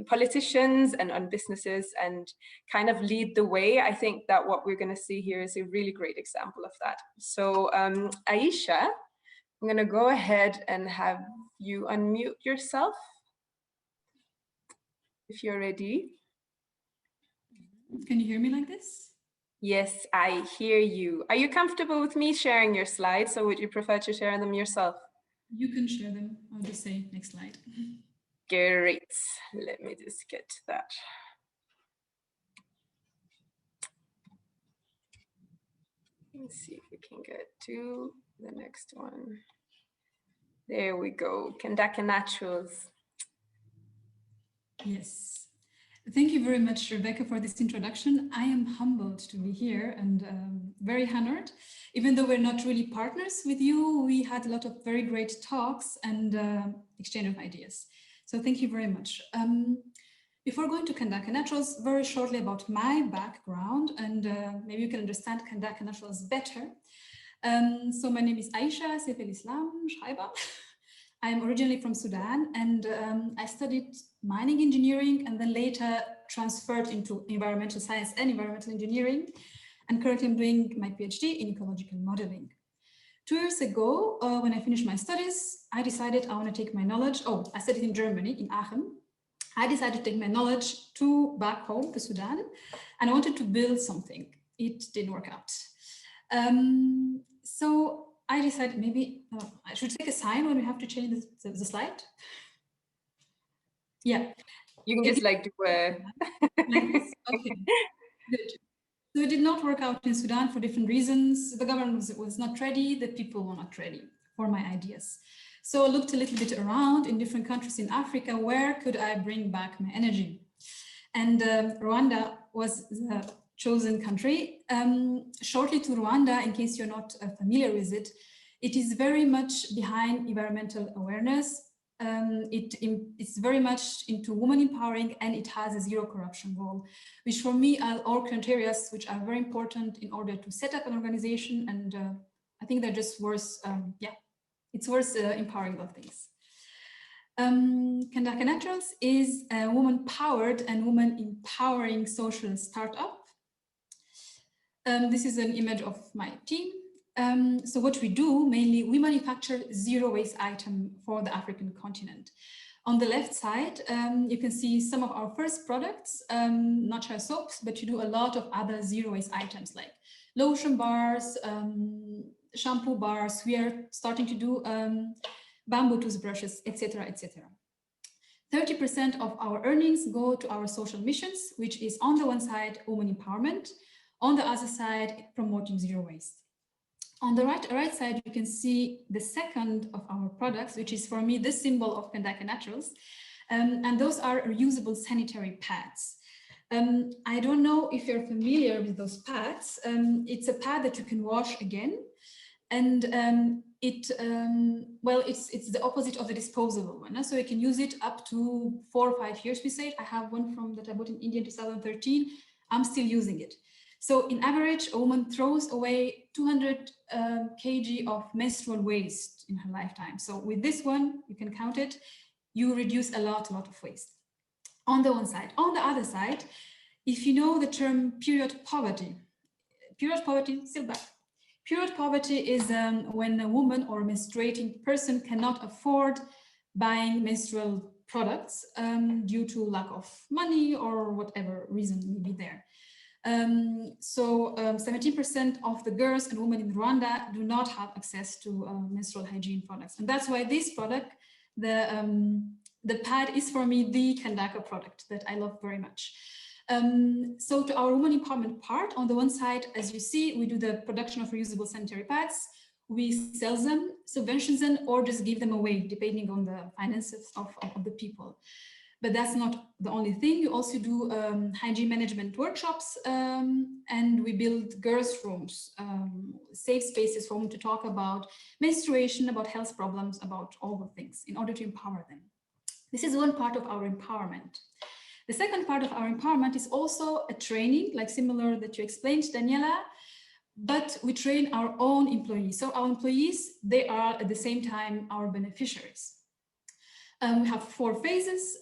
politicians and on businesses and kind of lead the way. I think that what we're going to see here is a really great example of that. So Aicha, I'm going to go ahead and have you unmute yourself if you're ready. Can you hear me like this? Yes, I hear you. Are you comfortable with me sharing your slides, or would you prefer to share them yourself? You can share them. I'll just say next slide. Great. Let me just get to that. Let's see if we can get to the next one. There we go. Kandaka Naturals. Yes. Thank you very much, Rebecca, for this introduction. I am humbled to be here and very honored. Even though we're not really partners with you, we had a lot of very great talks and exchange of ideas. So thank you very much. Before going to Kandaka Naturals, very shortly about my background, and maybe you can understand Kandaka Naturals better. So my name is Aicha Seifelislam-Schreiber. I'm originally from Sudan, and I studied mining engineering and then later transferred into environmental science and environmental engineering. And currently I'm doing my PhD in ecological modeling. 2 years ago, when I finished my studies, I decided I want to take my knowledge. I studied in Germany, in Aachen. I decided to take my knowledge back home to Sudan, and I wanted to build something. It didn't work out. So I decided maybe I should take a sign when we have to change the slide. Yeah. You can just like do a... like this. Okay, good. So it did not work out in Sudan for different reasons. The government was not ready, the people were not ready for my ideas. So I looked a little bit around in different countries in Africa, where could I bring back my energy? And Rwanda was the chosen country. Shortly to Rwanda, in case you're not familiar with it, it is very much behind environmental awareness. It's very much into women empowering, and it has a zero corruption goal, which for me are all criteria which are very important in order to set up an organization. And I think they're just worth, it's worth empowering those things. Kandaka Naturals is a woman-powered and woman-empowering social startup. This is an image of my team. So what we do, mainly, we manufacture zero-waste items for the African continent. On the left side, you can see some of our first products, not just soaps, but you do a lot of other zero-waste items like lotion bars, shampoo bars. We are starting to do bamboo toothbrushes, etc., etc. 30% of our earnings go to our social missions, which is on the one side, women empowerment, on the other side, promoting zero waste. On the right side, you can see the second of our products, which is for me the symbol of Kandaka Naturals, and those are reusable sanitary pads. I don't know if you're familiar with those pads. It's a pad that you can wash again, and it's the opposite of the disposable one. So you can use it up to 4 or 5 years. We say I have one that I bought in India in 2013. I'm still using it. So in average, a woman throws away 200 kg of menstrual waste in her lifetime. So with this one, you can count it, you reduce a lot of waste. On the one side. On the other side, if you know the term period poverty, still back. Period poverty is when a woman or a menstruating person cannot afford buying menstrual products due to lack of money or whatever reason may be there. 17% of the girls and women in Rwanda do not have access to menstrual hygiene products. And that's why this product, the pad, is for me the Kandaka product that I love very much. So to our women empowerment part, on the one side, as you see, we do the production of reusable sanitary pads. We sell them, subvention them, or just give them away, depending on the finances of the people. But that's not the only thing. We also do hygiene management workshops, and we build girls' rooms, safe spaces for them to talk about menstruation, about health problems, about all the things in order to empower them. This is one part of our empowerment. The second part of our empowerment is also a training, like similar that you explained, Daniela, but we train our own employees. So our employees, they are at the same time our beneficiaries. We have 4 phases.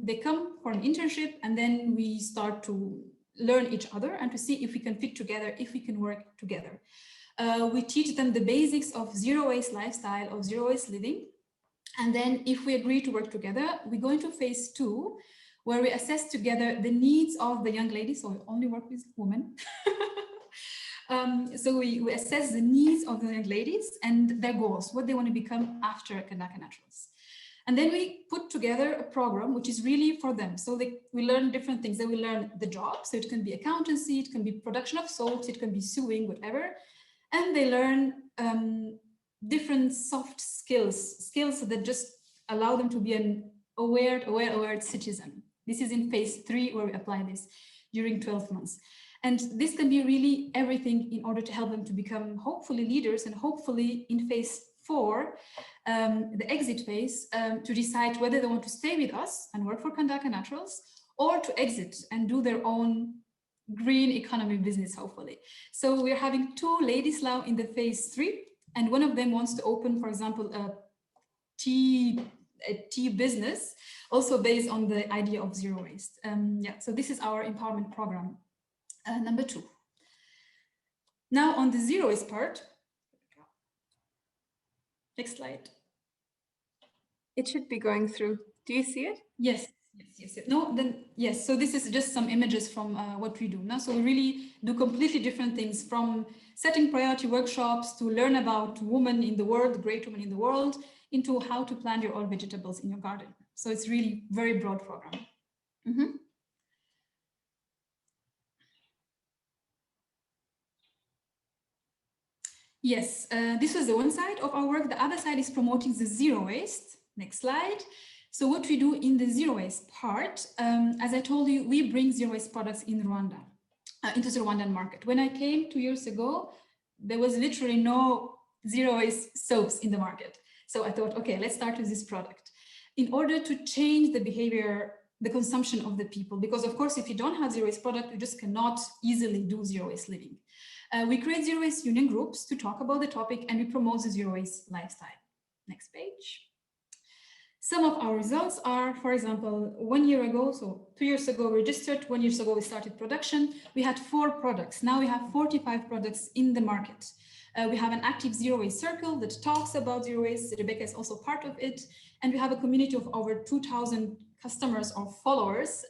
They come for an internship, and then we start to learn each other and to see if we can fit together, if we can work together. We teach them the basics of zero-waste lifestyle, of zero-waste living. And then if we agree to work together, we go into phase 2, where we assess together the needs of the young ladies. So we only work with women. So we assess the needs of the young ladies and their goals, what they want to become after Kandaka Naturals. And then we put together a program which is really for them. So we learn different things. They will learn the job. So it can be accountancy, it can be production of soaps, it can be sewing, whatever. And they learn different soft skills that just allow them to be an aware citizen. This is in phase 3, where we apply this during 12 months. And this can be really everything in order to help them to become hopefully leaders, and hopefully in phase 4, the exit phase, to decide whether they want to stay with us and work for Kandaka Naturals, or to exit and do their own green economy business, hopefully. So we're having 2 ladies now in the phase 3, and one of them wants to open, for example, a tea business, also based on the idea of zero waste. Yeah, so this is our empowerment program, number 2. Now on the zero waste part, next slide. It should be going through. Do you see it? Yes. No, then yes. So this is just some images from what we do now. So we really do completely different things, from setting priority workshops to learn about women in the world, great women in the world, into how to plant your own vegetables in your garden. So it's really very broad program. Yes, this was the one side of our work. The other side is promoting the zero waste. Next slide. So what we do in the zero waste part, as I told you, we bring zero waste products in Rwanda, into the Rwandan market. When I came 2 years ago, there was literally no zero waste soaps in the market. So I thought, okay, let's start with this product in order to change the behavior, the consumption of the people. Because of course, if you don't have zero waste product, you just cannot easily do zero waste living. We create zero waste union groups to talk about the topic, and we promote the zero waste lifestyle. Next page. Some of our results are, for example, 1 year ago, so 2 years ago registered, 1 year ago we started production. We had 4 products. Now we have 45 products in the market. We have an active zero waste circle that talks about zero waste. Rebecca is also part of it. And we have a community of over 2,000 customers or followers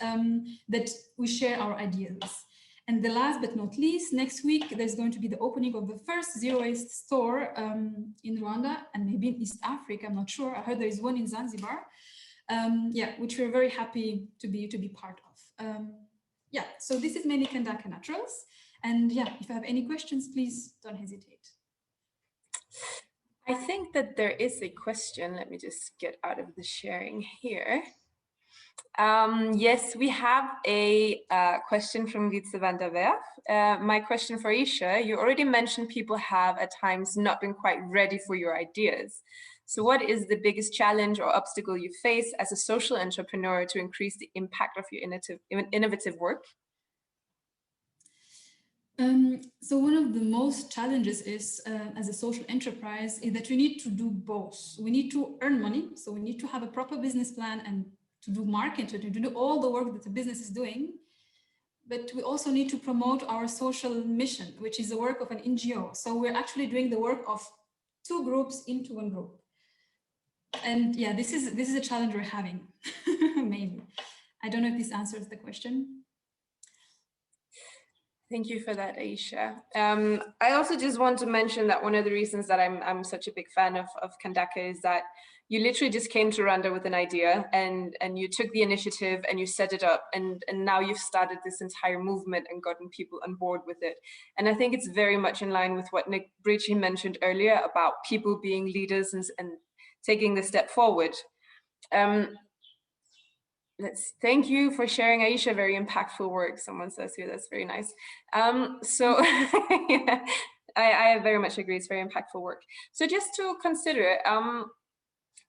that we share our ideas. And the last but not least, next week, there's going to be the opening of the first zero waste store in Rwanda, and maybe in East Africa, I'm not sure. I heard there is one in Zanzibar, yeah, which we're very happy to be part of. Yeah, so this is mainly Kandaka Naturals. And yeah, if you have any questions, please don't hesitate. I think that there is a question. Let me just get out of the sharing here. Yes, we have a question from Wietse van der Werf. My question for Aicha, you already mentioned people have at times not been quite ready for your ideas. So what is the biggest challenge or obstacle you face as a social entrepreneur to increase the impact of your innovative work? So one of the most challenges is, as a social enterprise, is that we need to do both. We need to earn money, so we need to have a proper business plan and to do marketing, to do all the work that the business is doing. But we also need to promote our social mission, which is the work of an NGO. So we're actually doing the work of 2 groups into 1 group. And yeah, this is a challenge we're having, maybe. I don't know if this answers the question. Thank you for that, Aicha. I also just want to mention that one of the reasons that I'm such a big fan of Kandaka is that you literally just came to Rwanda with an idea and you took the initiative and you set it up, and now you've started this entire movement and gotten people on board with it. And I think it's very much in line with what Nick Brici mentioned earlier about people being leaders and taking the step forward. Thank you for sharing, Aicha. Very impactful work. Someone says here, that's very nice. So yeah, I very much agree. It's very impactful work. So just to consider,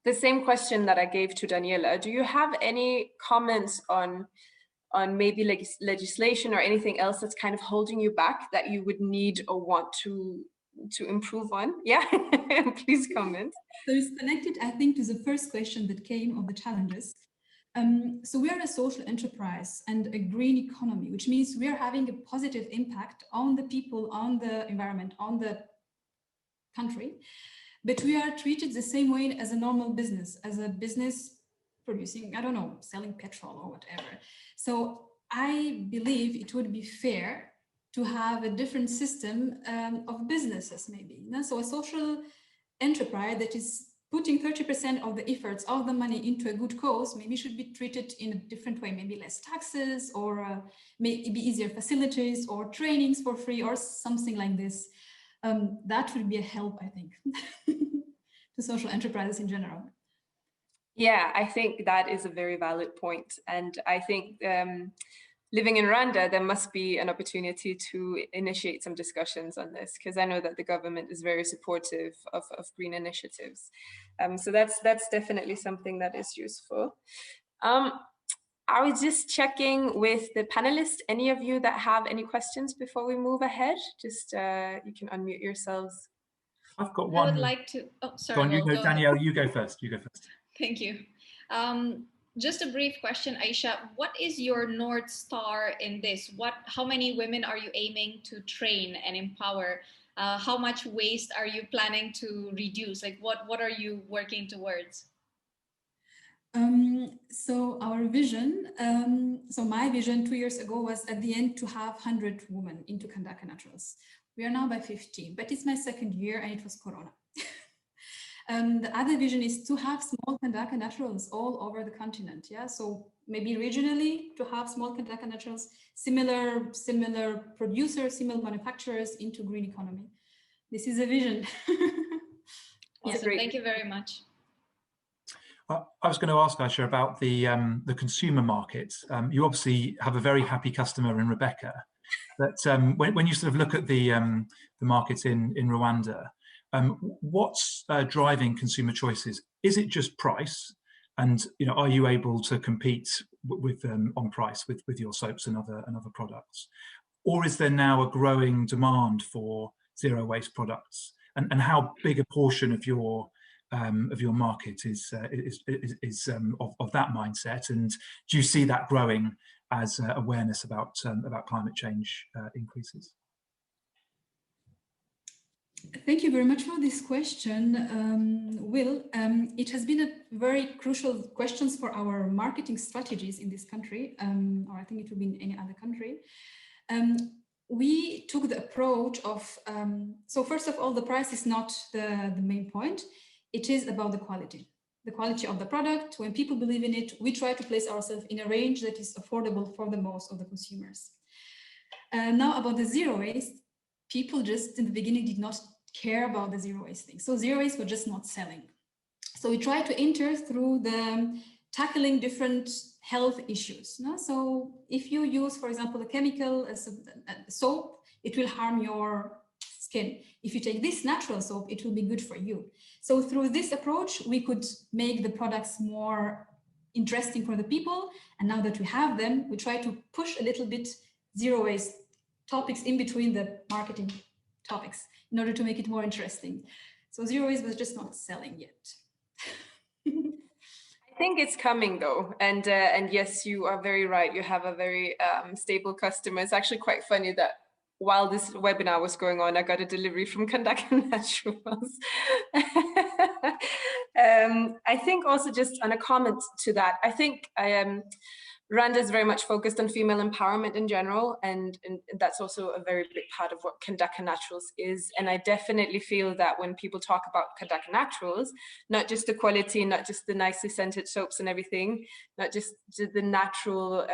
the same question that I gave to Daniela, do you have any comments on maybe legislation or anything else that's kind of holding you back that you would need or want to improve on? Yeah, please comment. So it's connected, I think, to the first question that came of the challenges. So we are a social enterprise and a green economy, which means we are having a positive impact on the people, on the environment, on the country, but we are treated the same way as a normal business, as a business producing, I don't know, selling petrol or whatever. So I believe it would be fair to have a different system of businesses, maybe. So a social enterprise that is putting 30% of the efforts of the money into a good cause maybe should be treated in a different way, maybe less taxes, or maybe easier facilities or trainings for free or something like this. That would be a help, I think, to social enterprises in general. Yeah, I think that is a very valid point. And I think living in Rwanda, there must be an opportunity to initiate some discussions on this, because I know that the government is very supportive of green initiatives. So that's definitely something that is useful. I was just checking with the panelists. Any of you that have any questions before we move ahead? Just you can unmute yourselves. I've got one. I would like to. Oh, sorry. Go on, go Danielle, you go first. You go first. Thank you. Just a brief question, Aicha. What is your North Star in this? How many women are you aiming to train and empower? How much waste are you planning to reduce? Like, what are you working towards? So our vision, so my vision 2 years ago was at the end to have 100 women into Kandaka Naturals. We are now by 15, but it's my second year and it was Corona. The other vision is to have small Kandaka Naturals all over the continent. Yeah, so maybe regionally to have small Kandaka Naturals, similar producers, similar manufacturers into green economy. This is a vision. Awesome. Yeah. Thank you very much. I was going to ask Aicha about the consumer market. You obviously have a very happy customer in Rebecca, but when you sort of look at the market in Rwanda, what's driving consumer choices? Is it just price? And are you able to compete with on price with your soaps and other products? Or is there now a growing demand for zero waste products? And how big a portion of your market is of that mindset? And do you see that growing as awareness about climate change increases? Thank you very much for this question, Will. It has been a very crucial question for our marketing strategies in this country, or I think it would be in any other country. We took the approach of, so first of all, the price is not the main point. It is about the quality of the product. When people believe in it, we try to place ourselves in a range that is affordable for the most of the consumers. Now about the zero waste, people just in the beginning did not care about the zero waste thing. So zero waste was just not selling. So we try to enter through the tackling different health issues. No? So if you use, for example, a chemical soap, it will harm your skin. If you take this natural soap, it will be good for you. So through this approach, we could make the products more interesting for the people. And now that we have them, we try to push a little bit zero waste topics in between the marketing topics in order to make it more interesting. So zero waste was just not selling yet. I think it's coming though, and yes, you are very right. You have a very stable customer. It's actually quite funny that while this webinar was going on, I got a delivery from Kandaka Naturals. I think also just on a comment to that, I think Rwanda is very much focused on female empowerment in general, and that's also a very big part of what Kandaka Naturals is. And I definitely feel that when people talk about Kandaka Naturals, not just the quality, not just the nicely scented soaps and everything, not just the natural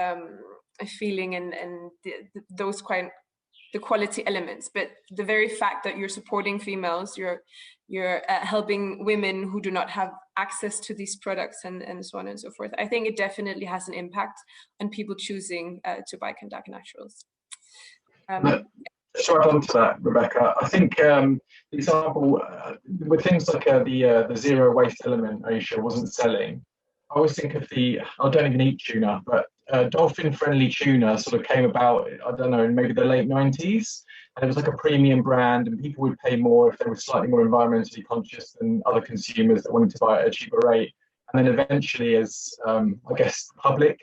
feeling and those quite the quality elements, but the very fact that you're supporting females, you're helping women who do not have access to these products and so on and so forth. I think it definitely has an impact on people choosing to buy Kandaka Naturals. Just to add on to that, Rebecca, I think the example with things like the zero waste element Aicha wasn't selling. I always think of I don't even eat tuna, but dolphin-friendly tuna sort of came about, I don't know, in maybe the late 90s. And it was like a premium brand, and people would pay more if they were slightly more environmentally conscious than other consumers that wanted to buy it at a cheaper rate. And then eventually, as I guess the public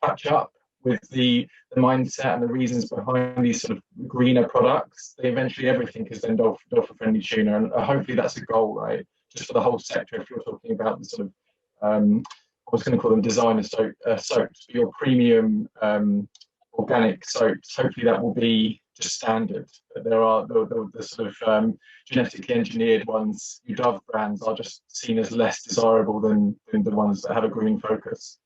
catch up with the mindset and the reasons behind these sort of greener products, eventually everything is then dolphin-friendly tuna. And hopefully that's a goal, right? Just for the whole sector, if you're talking about the sort of I was going to call them designer soaps, for your premium organic soaps. Hopefully that will be just standard. But there are the sort of genetically engineered ones, your Dove brands, are just seen as less desirable than the ones that have a green focus.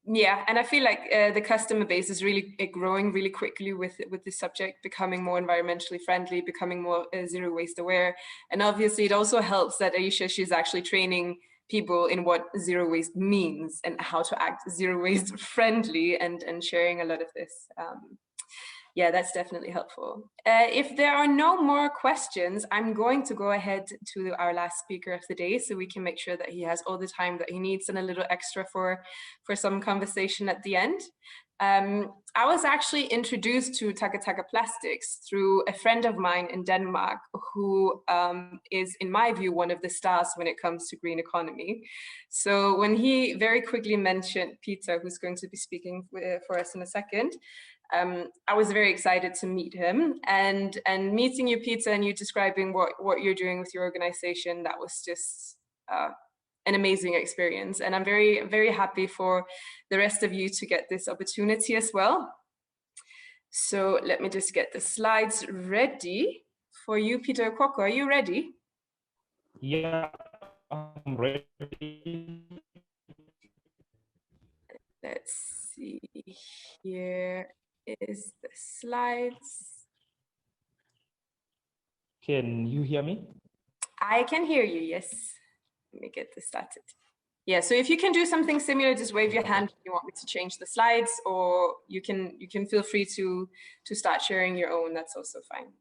Yeah, and I feel like the customer base is really growing really quickly with this subject, becoming more environmentally friendly, becoming more zero waste aware. And obviously it also helps that Aicha, she's actually training people in what zero waste means and how to act zero waste friendly and sharing a lot of this. Yeah, that's definitely helpful. If there are no more questions, I'm going to go ahead to our last speaker of the day so we can make sure that he has all the time that he needs and a little extra for some conversation at the end. I was actually introduced to Taka Taka Plastics through a friend of mine in Denmark who is, in my view, one of the stars when it comes to green economy. So when he very quickly mentioned Peter, who's going to be speaking for us in a second, I was very excited to meet him, and meeting you, Peter, and you describing what you're doing with your organization, that was just an amazing experience. And I'm very, very happy for the rest of you to get this opportunity as well. So let me just get the slides ready for you, Peter Okwoko. Are you ready? Yeah, I'm ready. Let's see, here is the slides. Can you hear me? I can hear you, yes. Let me get this started. Yeah, so if you can do something similar, just wave your hand if you want me to change the slides, or you can feel free to start sharing your own, that's also fine.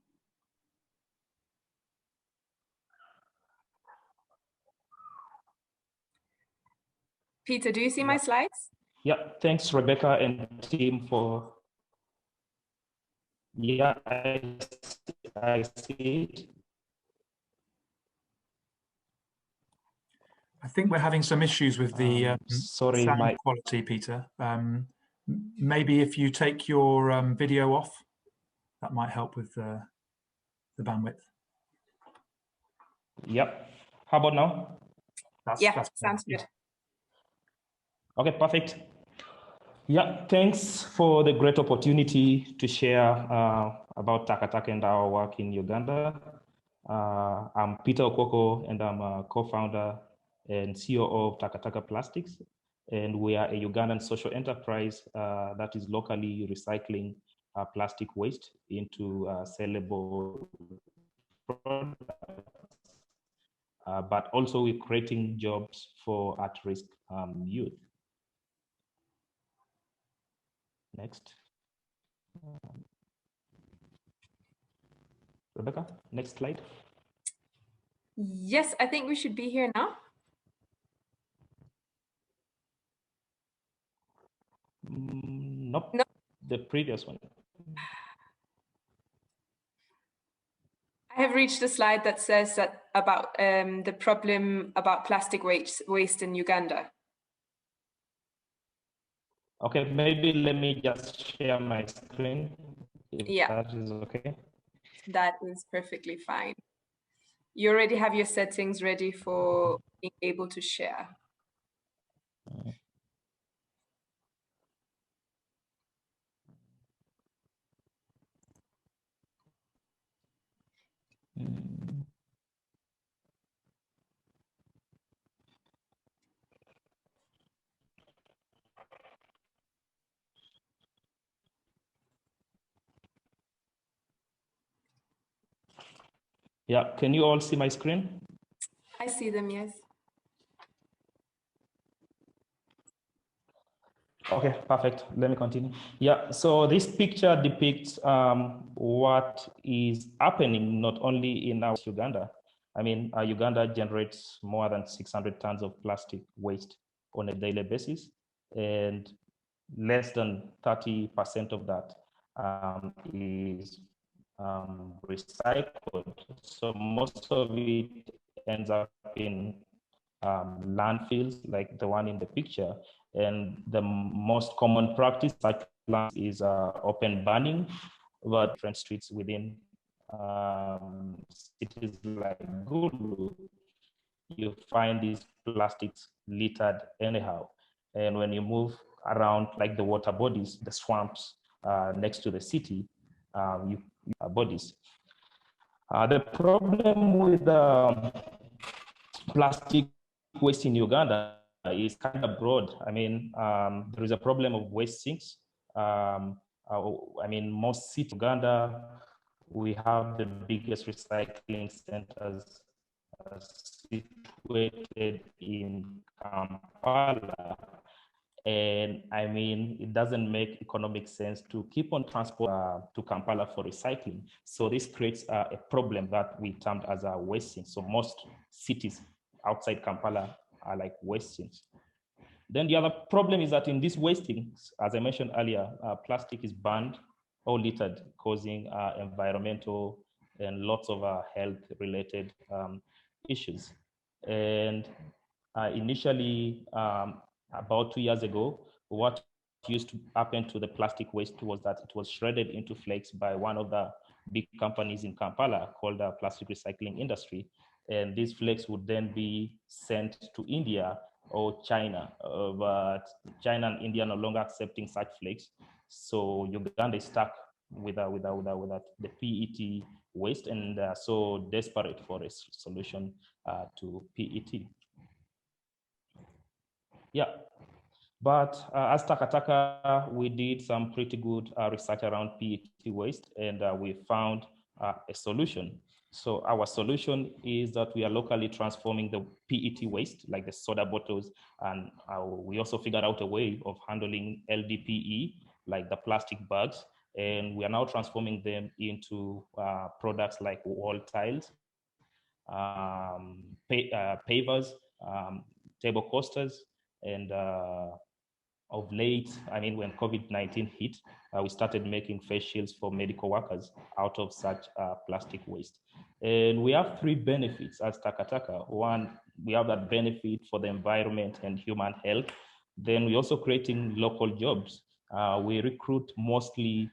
Peter, do you see my slides? Yeah, thanks Rebecca and team for, yeah, I see it. I think we're having some issues with the sorry, sound quality, Peter. Maybe if you take your video off, that might help with the bandwidth. Yep. How about now? That's sounds good. Okay, perfect. Yeah, thanks for the great opportunity to share about Taka Taka and our work in Uganda. I'm Peter Okwoko, and I'm a co-founder and CEO of Taka Taka Plastics. And we are a Ugandan social enterprise that is locally recycling plastic waste into sellable products. But also we're creating jobs for at-risk youth. Next. Rebecca, next slide. Yes, I think we should be here now. Nope. No. The previous one. I have reached a slide that says that about the problem about plastic waste in Uganda. Okay, maybe let me just share my screen, if that is okay. That is perfectly fine. You already have your settings ready for being able to share. Yeah, can you all see my screen? I see them, yes. Okay, perfect. Let me continue. Yeah, so this picture depicts what is happening not only in our Uganda. I mean, Uganda generates more than 600 tons of plastic waste on a daily basis, and less than 30% of that is recycled. So most of it ends up in landfills like the one in the picture. And the most common practice such is open burning, but different streets within cities like Gulu, you find these plastics littered anyhow. And when you move around like the water bodies, the swamps next to the city, you bodies. The problem with plastic waste in Uganda is kind of broad. I mean, there is a problem of waste sinks. I mean, most cities in Uganda, we have the biggest recycling centers situated in Kampala. And I mean, it doesn't make economic sense to keep on transport to Kampala for recycling. So this creates a problem that we termed as a waste sink. So most cities outside Kampala are like waste sinks. Then the other problem is that in these waste sinks, as I mentioned earlier, plastic is burned or littered, causing environmental and lots of health-related issues. And initially, about 2 years ago, what used to happen to the plastic waste was that it was shredded into flakes by one of the big companies in Kampala called the Plastic Recycling Industry. And these flakes would then be sent to India or China, but China and India are no longer accepting such flakes. So Uganda is stuck with the PET waste, and so desperate for a solution to PET. Yeah, but as Taka Taka, we did some pretty good research around PET waste, and we found a solution. So our solution is that we are locally transforming the PET waste, like the soda bottles, and we also figured out a way of handling LDPE, like the plastic bags, and we are now transforming them into products like wall tiles, pavers, table coasters, and of late, I mean, when COVID-19 hit, we started making face shields for medical workers out of such plastic waste. And we have three benefits as Taka Taka. One, we have that benefit for the environment and human health. Then we're also creating local jobs. We recruit mostly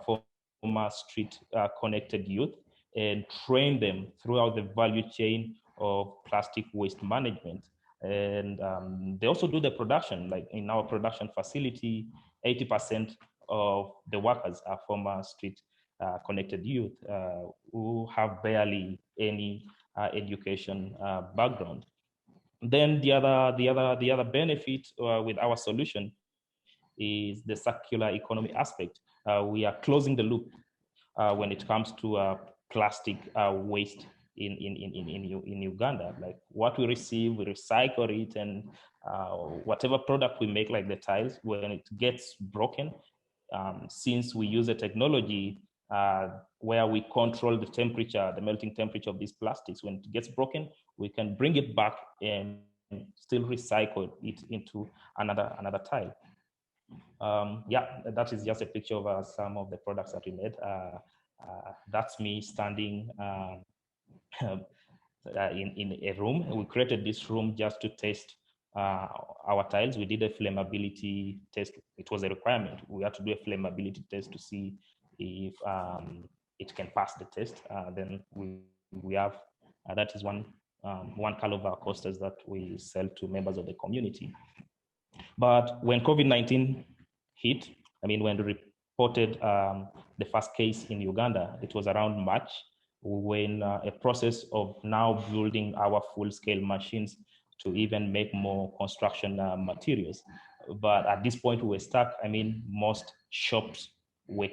former street connected youth and train them throughout the value chain of plastic waste management. And they also do the production, like in our production facility, 80% of the workers are former street connected youth who have barely any education background. Then the other benefit with our solution is the circular economy aspect. We are closing the loop when it comes to plastic waste in Uganda. Like what we receive, we recycle it, and whatever product we make, like the tiles, when it gets broken, since we use a technology where we control the temperature, the melting temperature of these plastics, when it gets broken, we can bring it back and still recycle it into another tile. Yeah, that is just a picture of some of the products that we made. That's me standing in a room. We created this room just to test our tiles. We did a flammability test. It was a requirement. We had to do a flammability test to see if it can pass the test. Then we have, that is one color of our coasters that we sell to members of the community. But when COVID-19 hit, I mean, when we reported the first case in Uganda, it was around March, when a process of now building our full-scale machines to even make more construction materials. But at this point, we were stuck. I mean, most shops were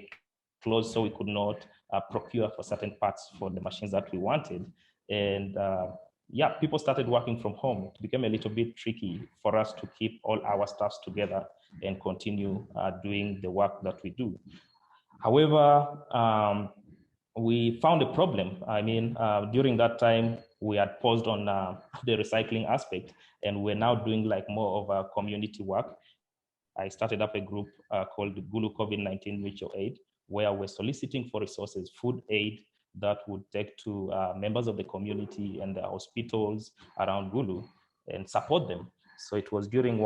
closed, so we could not procure for certain parts for the machines that we wanted. And yeah, people started working from home. It became a little bit tricky for us to keep all our staffs together and continue doing the work that we do. However, we found a problem. I mean, during that time, we had paused on the recycling aspect, and we're now doing like more of a community work. I started up a group called Gulu COVID-19 Mutual Aid, where we're soliciting for resources, food aid that would take to members of the community and the hospitals around Gulu and support them. So it was during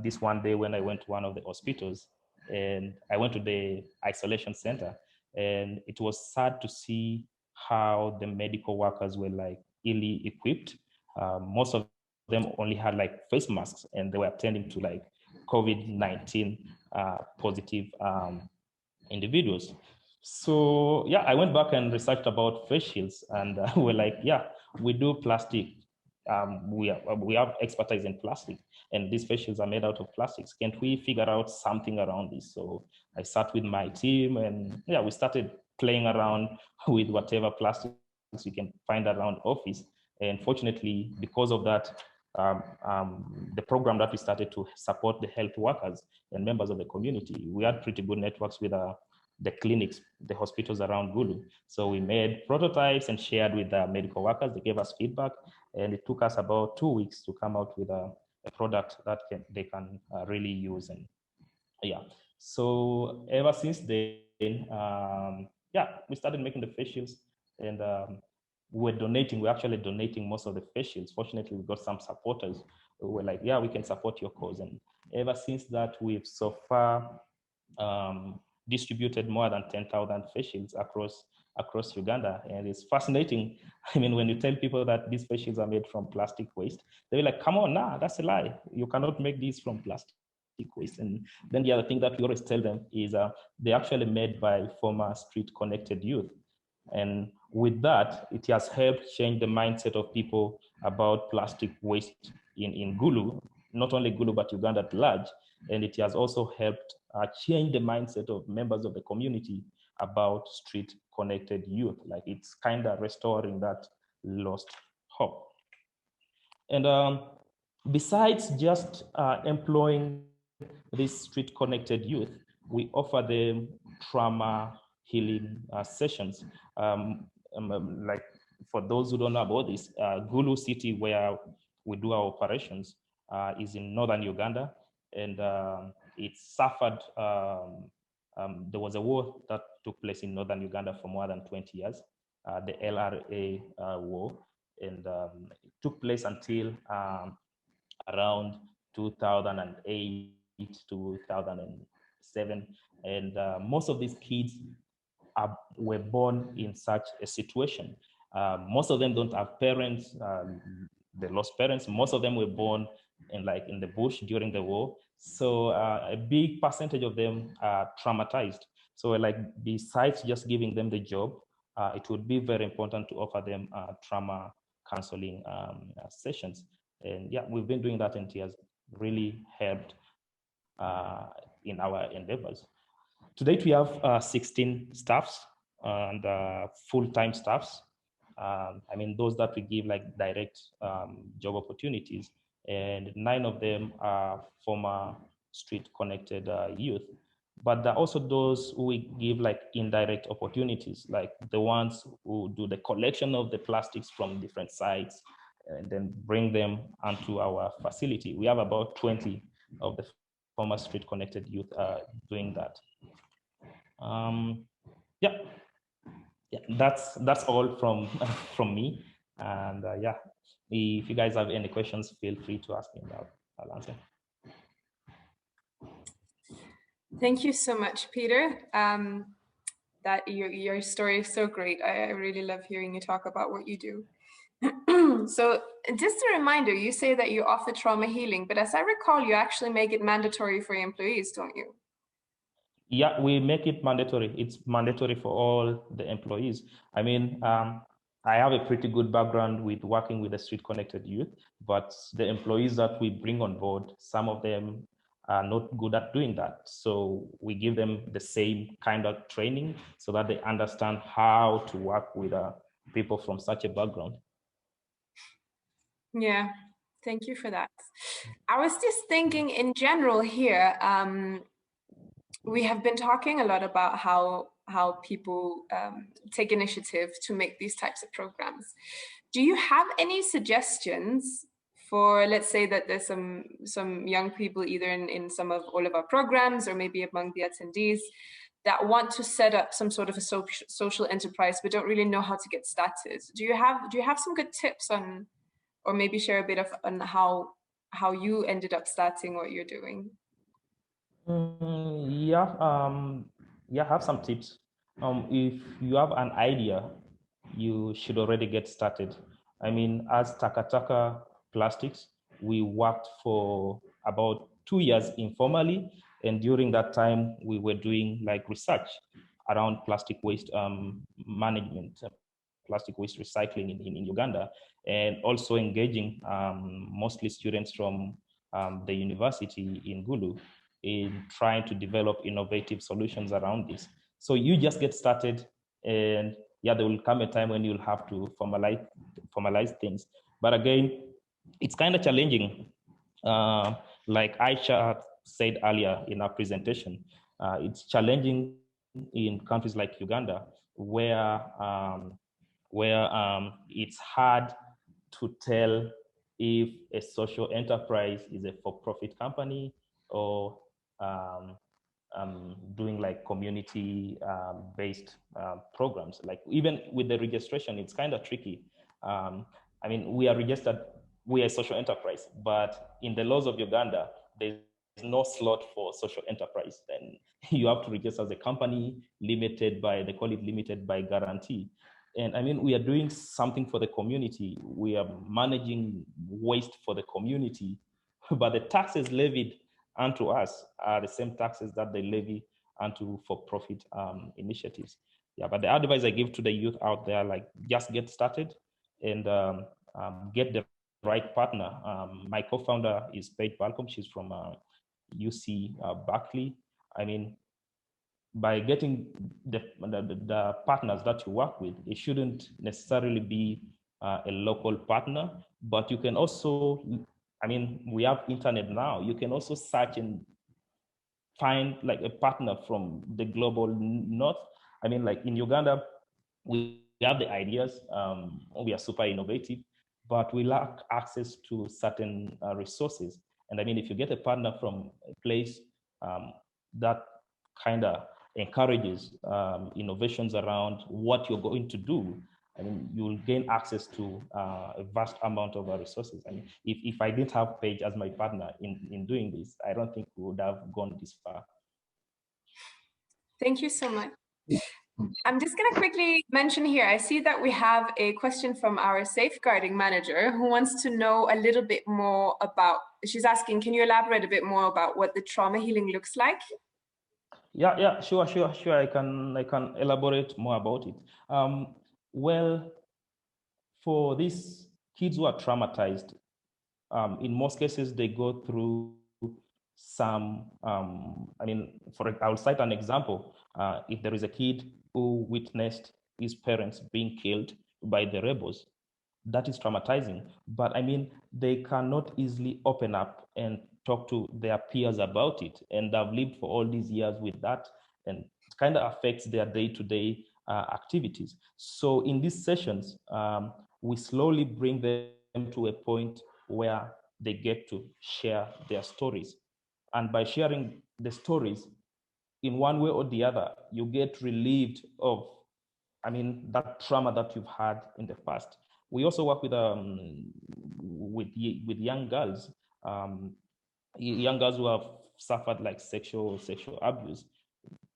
this one day when I went to one of the hospitals, and I went to the isolation center, and it was sad to see how the medical workers were like illy equipped. Most of them only had like face masks, and they were attending to like COVID-19 positive individuals. So yeah, I went back and researched about face shields, and we're like, yeah, we do plastic. We have expertise in plastic, and these face shields are made out of plastics. Can't we figure out something around this? So I sat with my team, and yeah, we started playing around with whatever plastics we can find around office. And fortunately, because of that, the program that we started to support the health workers and members of the community, we had pretty good networks with the clinics, the hospitals around Gulu. So we made prototypes and shared with the medical workers. They gave us feedback, and it took us about 2 weeks to come out with a product that they can really use. And yeah, so ever since then, yeah, we started making the face shields, and we're actually donating most of the face shields. Fortunately, we got some supporters who were like, yeah, we can support your cause. And ever since that, we've so far distributed more than 10,000 face shields across Uganda. And it's fascinating. I mean, when you tell people that these face shields are made from plastic waste, they're like, come on, nah, that's a lie. You cannot make these from plastic waste. And then the other thing that we always tell them is they're actually made by former street connected youth. And with that, it has helped change the mindset of people about plastic waste in Gulu, not only Gulu, but Uganda at large. And it has also helped change the mindset of members of the community about street connected youth. Like, it's kind of restoring that lost hope. And besides just employing these street connected youth, we offer them trauma healing sessions. Like, for those who don't know about this, Gulu City, where we do our operations, is in northern Uganda, and it suffered. There was a war that took place in northern Uganda for more than 20 years, the LRA war, and it took place until around 2008 to 2007, and most of these kids were born in such a situation. Most of them don't have parents. They lost parents. Most of them were born in the bush during the war. So a big percentage of them are traumatized. So besides just giving them the job, it would be very important to offer them trauma counseling sessions. And yeah, we've been doing that, and it has really helped in our endeavors. To date, we have 16 staffs and full-time staffs. I mean, those that we give direct job opportunities, and 9 of them are former street connected youth. But there are also those who we give indirect opportunities, like the ones who do the collection of the plastics from different sites and then bring them onto our facility. We have about 20 of the former street connected youth doing that. Yeah, that's all from me. And yeah, if you guys have any questions, feel free to ask me. I'll answer. Thank you so much, Peter. That your story is so great. I really love hearing you talk about what you do. So just a reminder, you say that you offer trauma healing, but as I recall, you actually make it mandatory for your employees, don't you? Yeah, we make it mandatory. It's mandatory for all the employees. I mean, I have a pretty good background with working with the street connected youth, but the employees that we bring on board, some of them are not good at doing that. So we give them the same kind of training so that they understand how to work with people from such a background. Yeah, thank you for that. I was just thinking in general here, we have been talking a lot about how people take initiative to make these types of programs. Do you have any suggestions for, let's say that there's some young people either in some of all of our programs or maybe among the attendees that want to set up some sort of a social enterprise but don't really know how to get started? Do you have some good tips on, or maybe share a bit of on how you ended up starting what you're doing? Yeah, I have some tips. If you have an idea, you should already get started. I mean, as Taka Taka Plastics, we worked for about 2 years informally, and during that time, we were doing like research around plastic waste management, plastic waste recycling in Uganda, and also engaging mostly students from the university in Gulu in trying to develop innovative solutions around this. So you just get started, and yeah, there will come a time when you'll have to formalize things. But again, it's kind of challenging. Like Aicha said earlier in our presentation, it's challenging in countries like Uganda, where it's hard to tell if a social enterprise is a for-profit company or doing like community-based programs. Like even with the registration, it's kind of tricky. I mean, we are registered, we are a social enterprise, but in the laws of Uganda, there's no slot for social enterprise. Then you have to register as a company limited by, they call it limited by guarantee. And I mean, we are doing something for the community. We are managing waste for the community, but the taxes levied onto us are the same taxes that they levy onto for-profit initiatives. Yeah, but the advice I give to the youth out there, like just get started and get the right partner. My co-founder is Paige Balcom. She's from UC Berkeley. I mean, by getting the partners that you work with, it shouldn't necessarily be a local partner, but you can also, I mean, we have internet now. You can also search and find like a partner from the global north. I mean, like in Uganda, we have the ideas, we are super innovative, but we lack access to certain resources. And I mean, if you get a partner from a place that kind of encourages innovations around what you're going to do, I mean, you'll gain access to a vast amount of resources. I mean, if I didn't have Paige as my partner in doing this, I don't think we would have gone this far. Thank you so much. I'm just going to quickly mention here, I see that we have a question from our safeguarding manager who wants to know a little bit more about, she's asking, can you elaborate a bit more about what the trauma healing looks like? Yeah, sure. I can elaborate more about it. Well, for these kids who are traumatized, in most cases, they go through some, I mean, I'll cite an example. If there is a kid who witnessed his parents being killed by the rebels, that is traumatizing. But I mean, they cannot easily open up and talk to their peers about it. And they've lived for all these years with that, and it kind of affects their day-to-day activities. So in these sessions, we slowly bring them to a point where they get to share their stories. And by sharing the stories, in one way or the other, you get relieved of, I mean, that trauma that you've had in the past. We also work with young girls, young girls who have suffered like sexual abuse,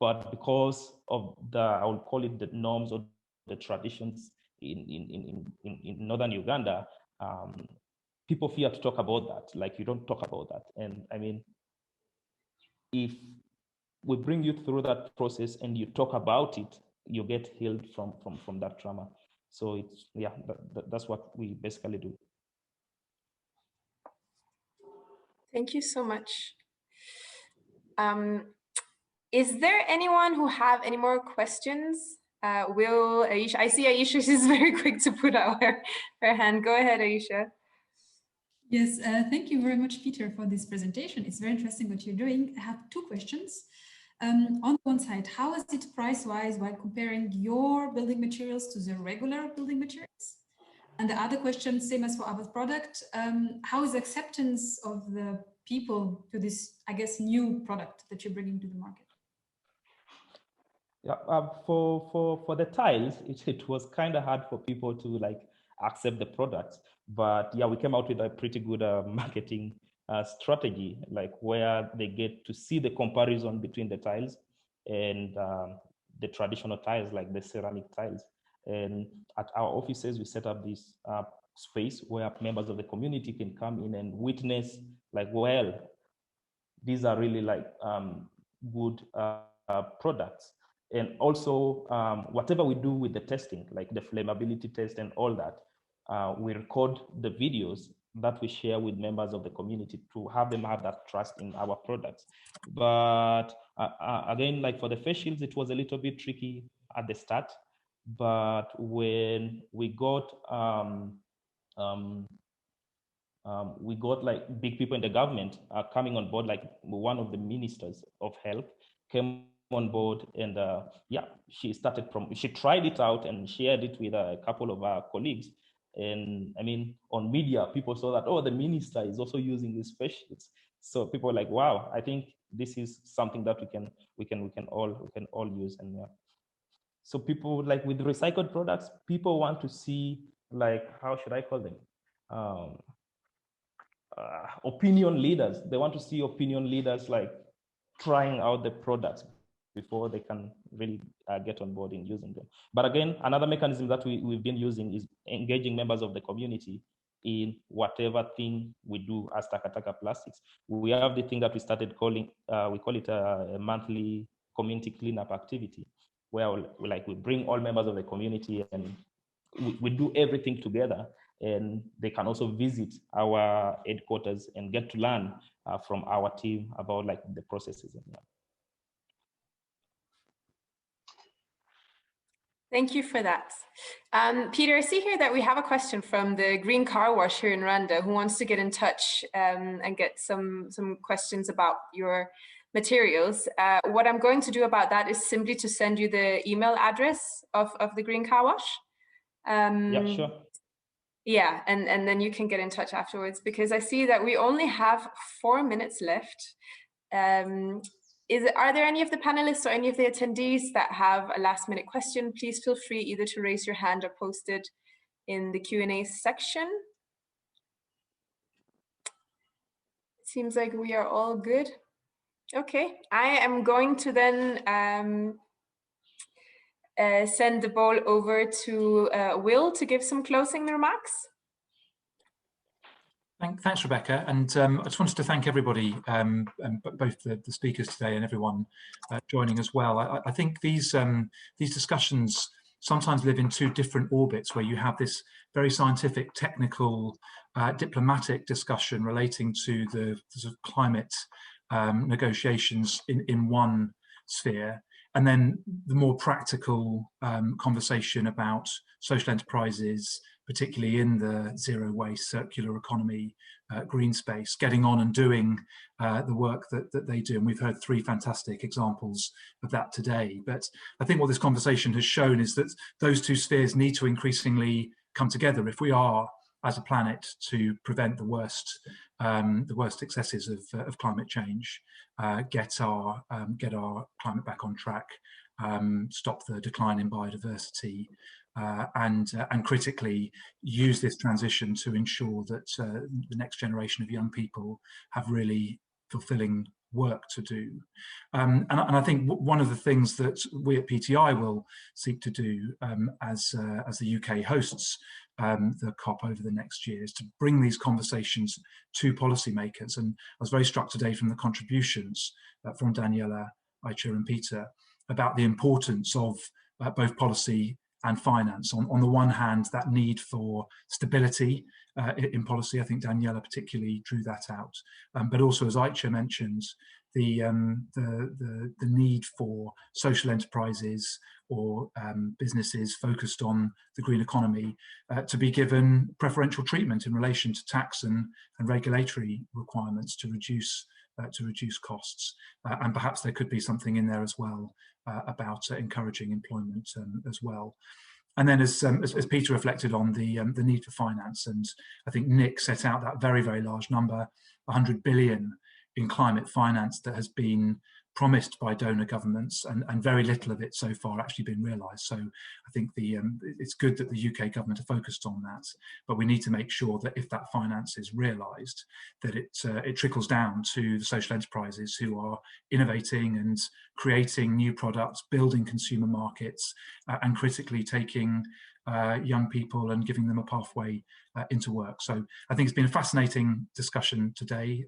but because of the, I would call it the norms or the traditions in northern Uganda, people fear to talk about that. Like, you don't talk about that. And I mean, if we bring you through that process and you talk about it, you get healed from that trauma. So it's, yeah, that's what we basically do. Thank you so much. Is there anyone who have any more questions? Will Aicha, I see Aicha is very quick to put out her hand. Go ahead, Aicha. Yes, thank you very much, Peter, for this presentation. It's very interesting what you're doing. I have two questions. On one side, how is it price-wise while comparing your building materials to the regular building materials? And the other question, same as for our product, how is the acceptance of the people to this, I guess, new product that you're bringing to the market? Yeah, for the tiles, it was kind of hard for people to like accept the products, but yeah, we came out with a pretty good marketing strategy, like where they get to see the comparison between the tiles and the traditional tiles, like the ceramic tiles. And at our offices, we set up this space where members of the community can come in and witness, like, well, these are really like good products. And also, whatever we do with the testing, like the flammability test and all that, we record the videos that we share with members of the community to have them have that trust in our products. But again, like for the face shields, it was a little bit tricky at the start. But when we got like big people in the government coming on board, like one of the ministers of health came on board, and yeah, she tried it out and shared it with a couple of our colleagues. And I mean, on media, people saw that, oh, the minister is also using these face shields. So people were like, wow, I think this is something that we can all use. And yeah, so people, like with recycled products, people want to see, like, how should I call them? Opinion leaders. They want to see opinion leaders like trying out the products before they can really get on board in using them. But again, another mechanism that we've been using is engaging members of the community in whatever thing we do as Taka Taka Plastics. We have the thing that we started calling, we call it a monthly community cleanup activity, where we bring all members of the community and we do everything together. And they can also visit our headquarters and get to learn from our team about like the processes. And that. Thank you for that. Peter, I see here that we have a question from the Green Car Wash here in Rwanda who wants to get in touch and get some questions about your materials. What I'm going to do about that is simply to send you the email address of the Green Car Wash. Yeah, sure. Yeah, and then you can get in touch afterwards, because I see that we only have 4 minutes left. Are there any of the panelists or any of the attendees that have a last minute question? Please feel free either to raise your hand or post it in the Q&A section. It seems like we are all good. Okay, I am going to then send the ball over to Will to give some closing remarks. Thanks, Rebecca. And I just wanted to thank everybody, both the speakers today and everyone joining as well. I think these discussions sometimes live in two different orbits, where you have this very scientific, technical, diplomatic discussion relating to the sort of climate negotiations in one sphere, and then the more practical conversation about social enterprises, particularly in the zero waste, circular economy, green space, getting on and doing the work that they do. And we've heard 3 fantastic examples of that today. But I think what this conversation has shown is that those two spheres need to increasingly come together if we are, as a planet, to prevent the worst excesses of climate change, get our climate back on track, stop the decline in biodiversity, and critically use this transition to ensure that the next generation of young people have really fulfilling work to do. And I think one of the things that we at PTI will seek to do as the UK hosts the COP over the next year is to bring these conversations to policymakers. And I was very struck today from the contributions from Daniela, Aicha and Peter about the importance of both policy and finance. On the one hand, that need for stability in policy, I think Daniela particularly drew that out, but also, as Aicha mentioned, the need for social enterprises or businesses focused on the green economy to be given preferential treatment in relation to tax and regulatory requirements to reduce costs, and perhaps there could be something in there as well about encouraging employment as well. And then, as Peter reflected on the need for finance, and I think Nick set out that very, very large number, 100 billion in climate finance that has been promised by donor governments, and very little of it so far actually been realised. So I think it's good that the UK government are focused on that, but we need to make sure that if that finance is realised, that it trickles down to the social enterprises who are innovating and creating new products, building consumer markets, and critically taking young people and giving them a pathway into work. So I think it's been a fascinating discussion today.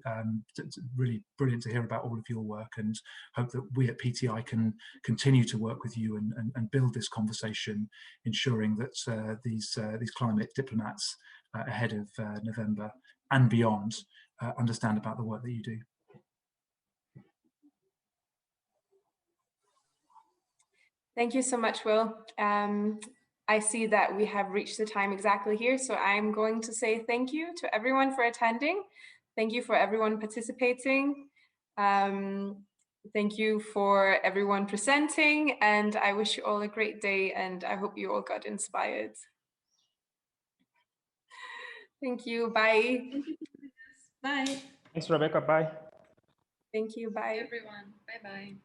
It's really brilliant to hear about all of your work, and hope that we at PTI can continue to work with you and build this conversation, ensuring that these climate diplomats ahead of November and beyond understand about the work that you do. Thank you so much, Will. I see that we have reached the time exactly here, so I'm going to say thank you to everyone for attending. Thank you for everyone participating. Thank you for everyone presenting, and I wish you all a great day, and I hope you all got inspired. Thank you. Bye. Bye. Thanks, Rebecca. Bye. Thank you. Bye. Everyone. Bye-bye.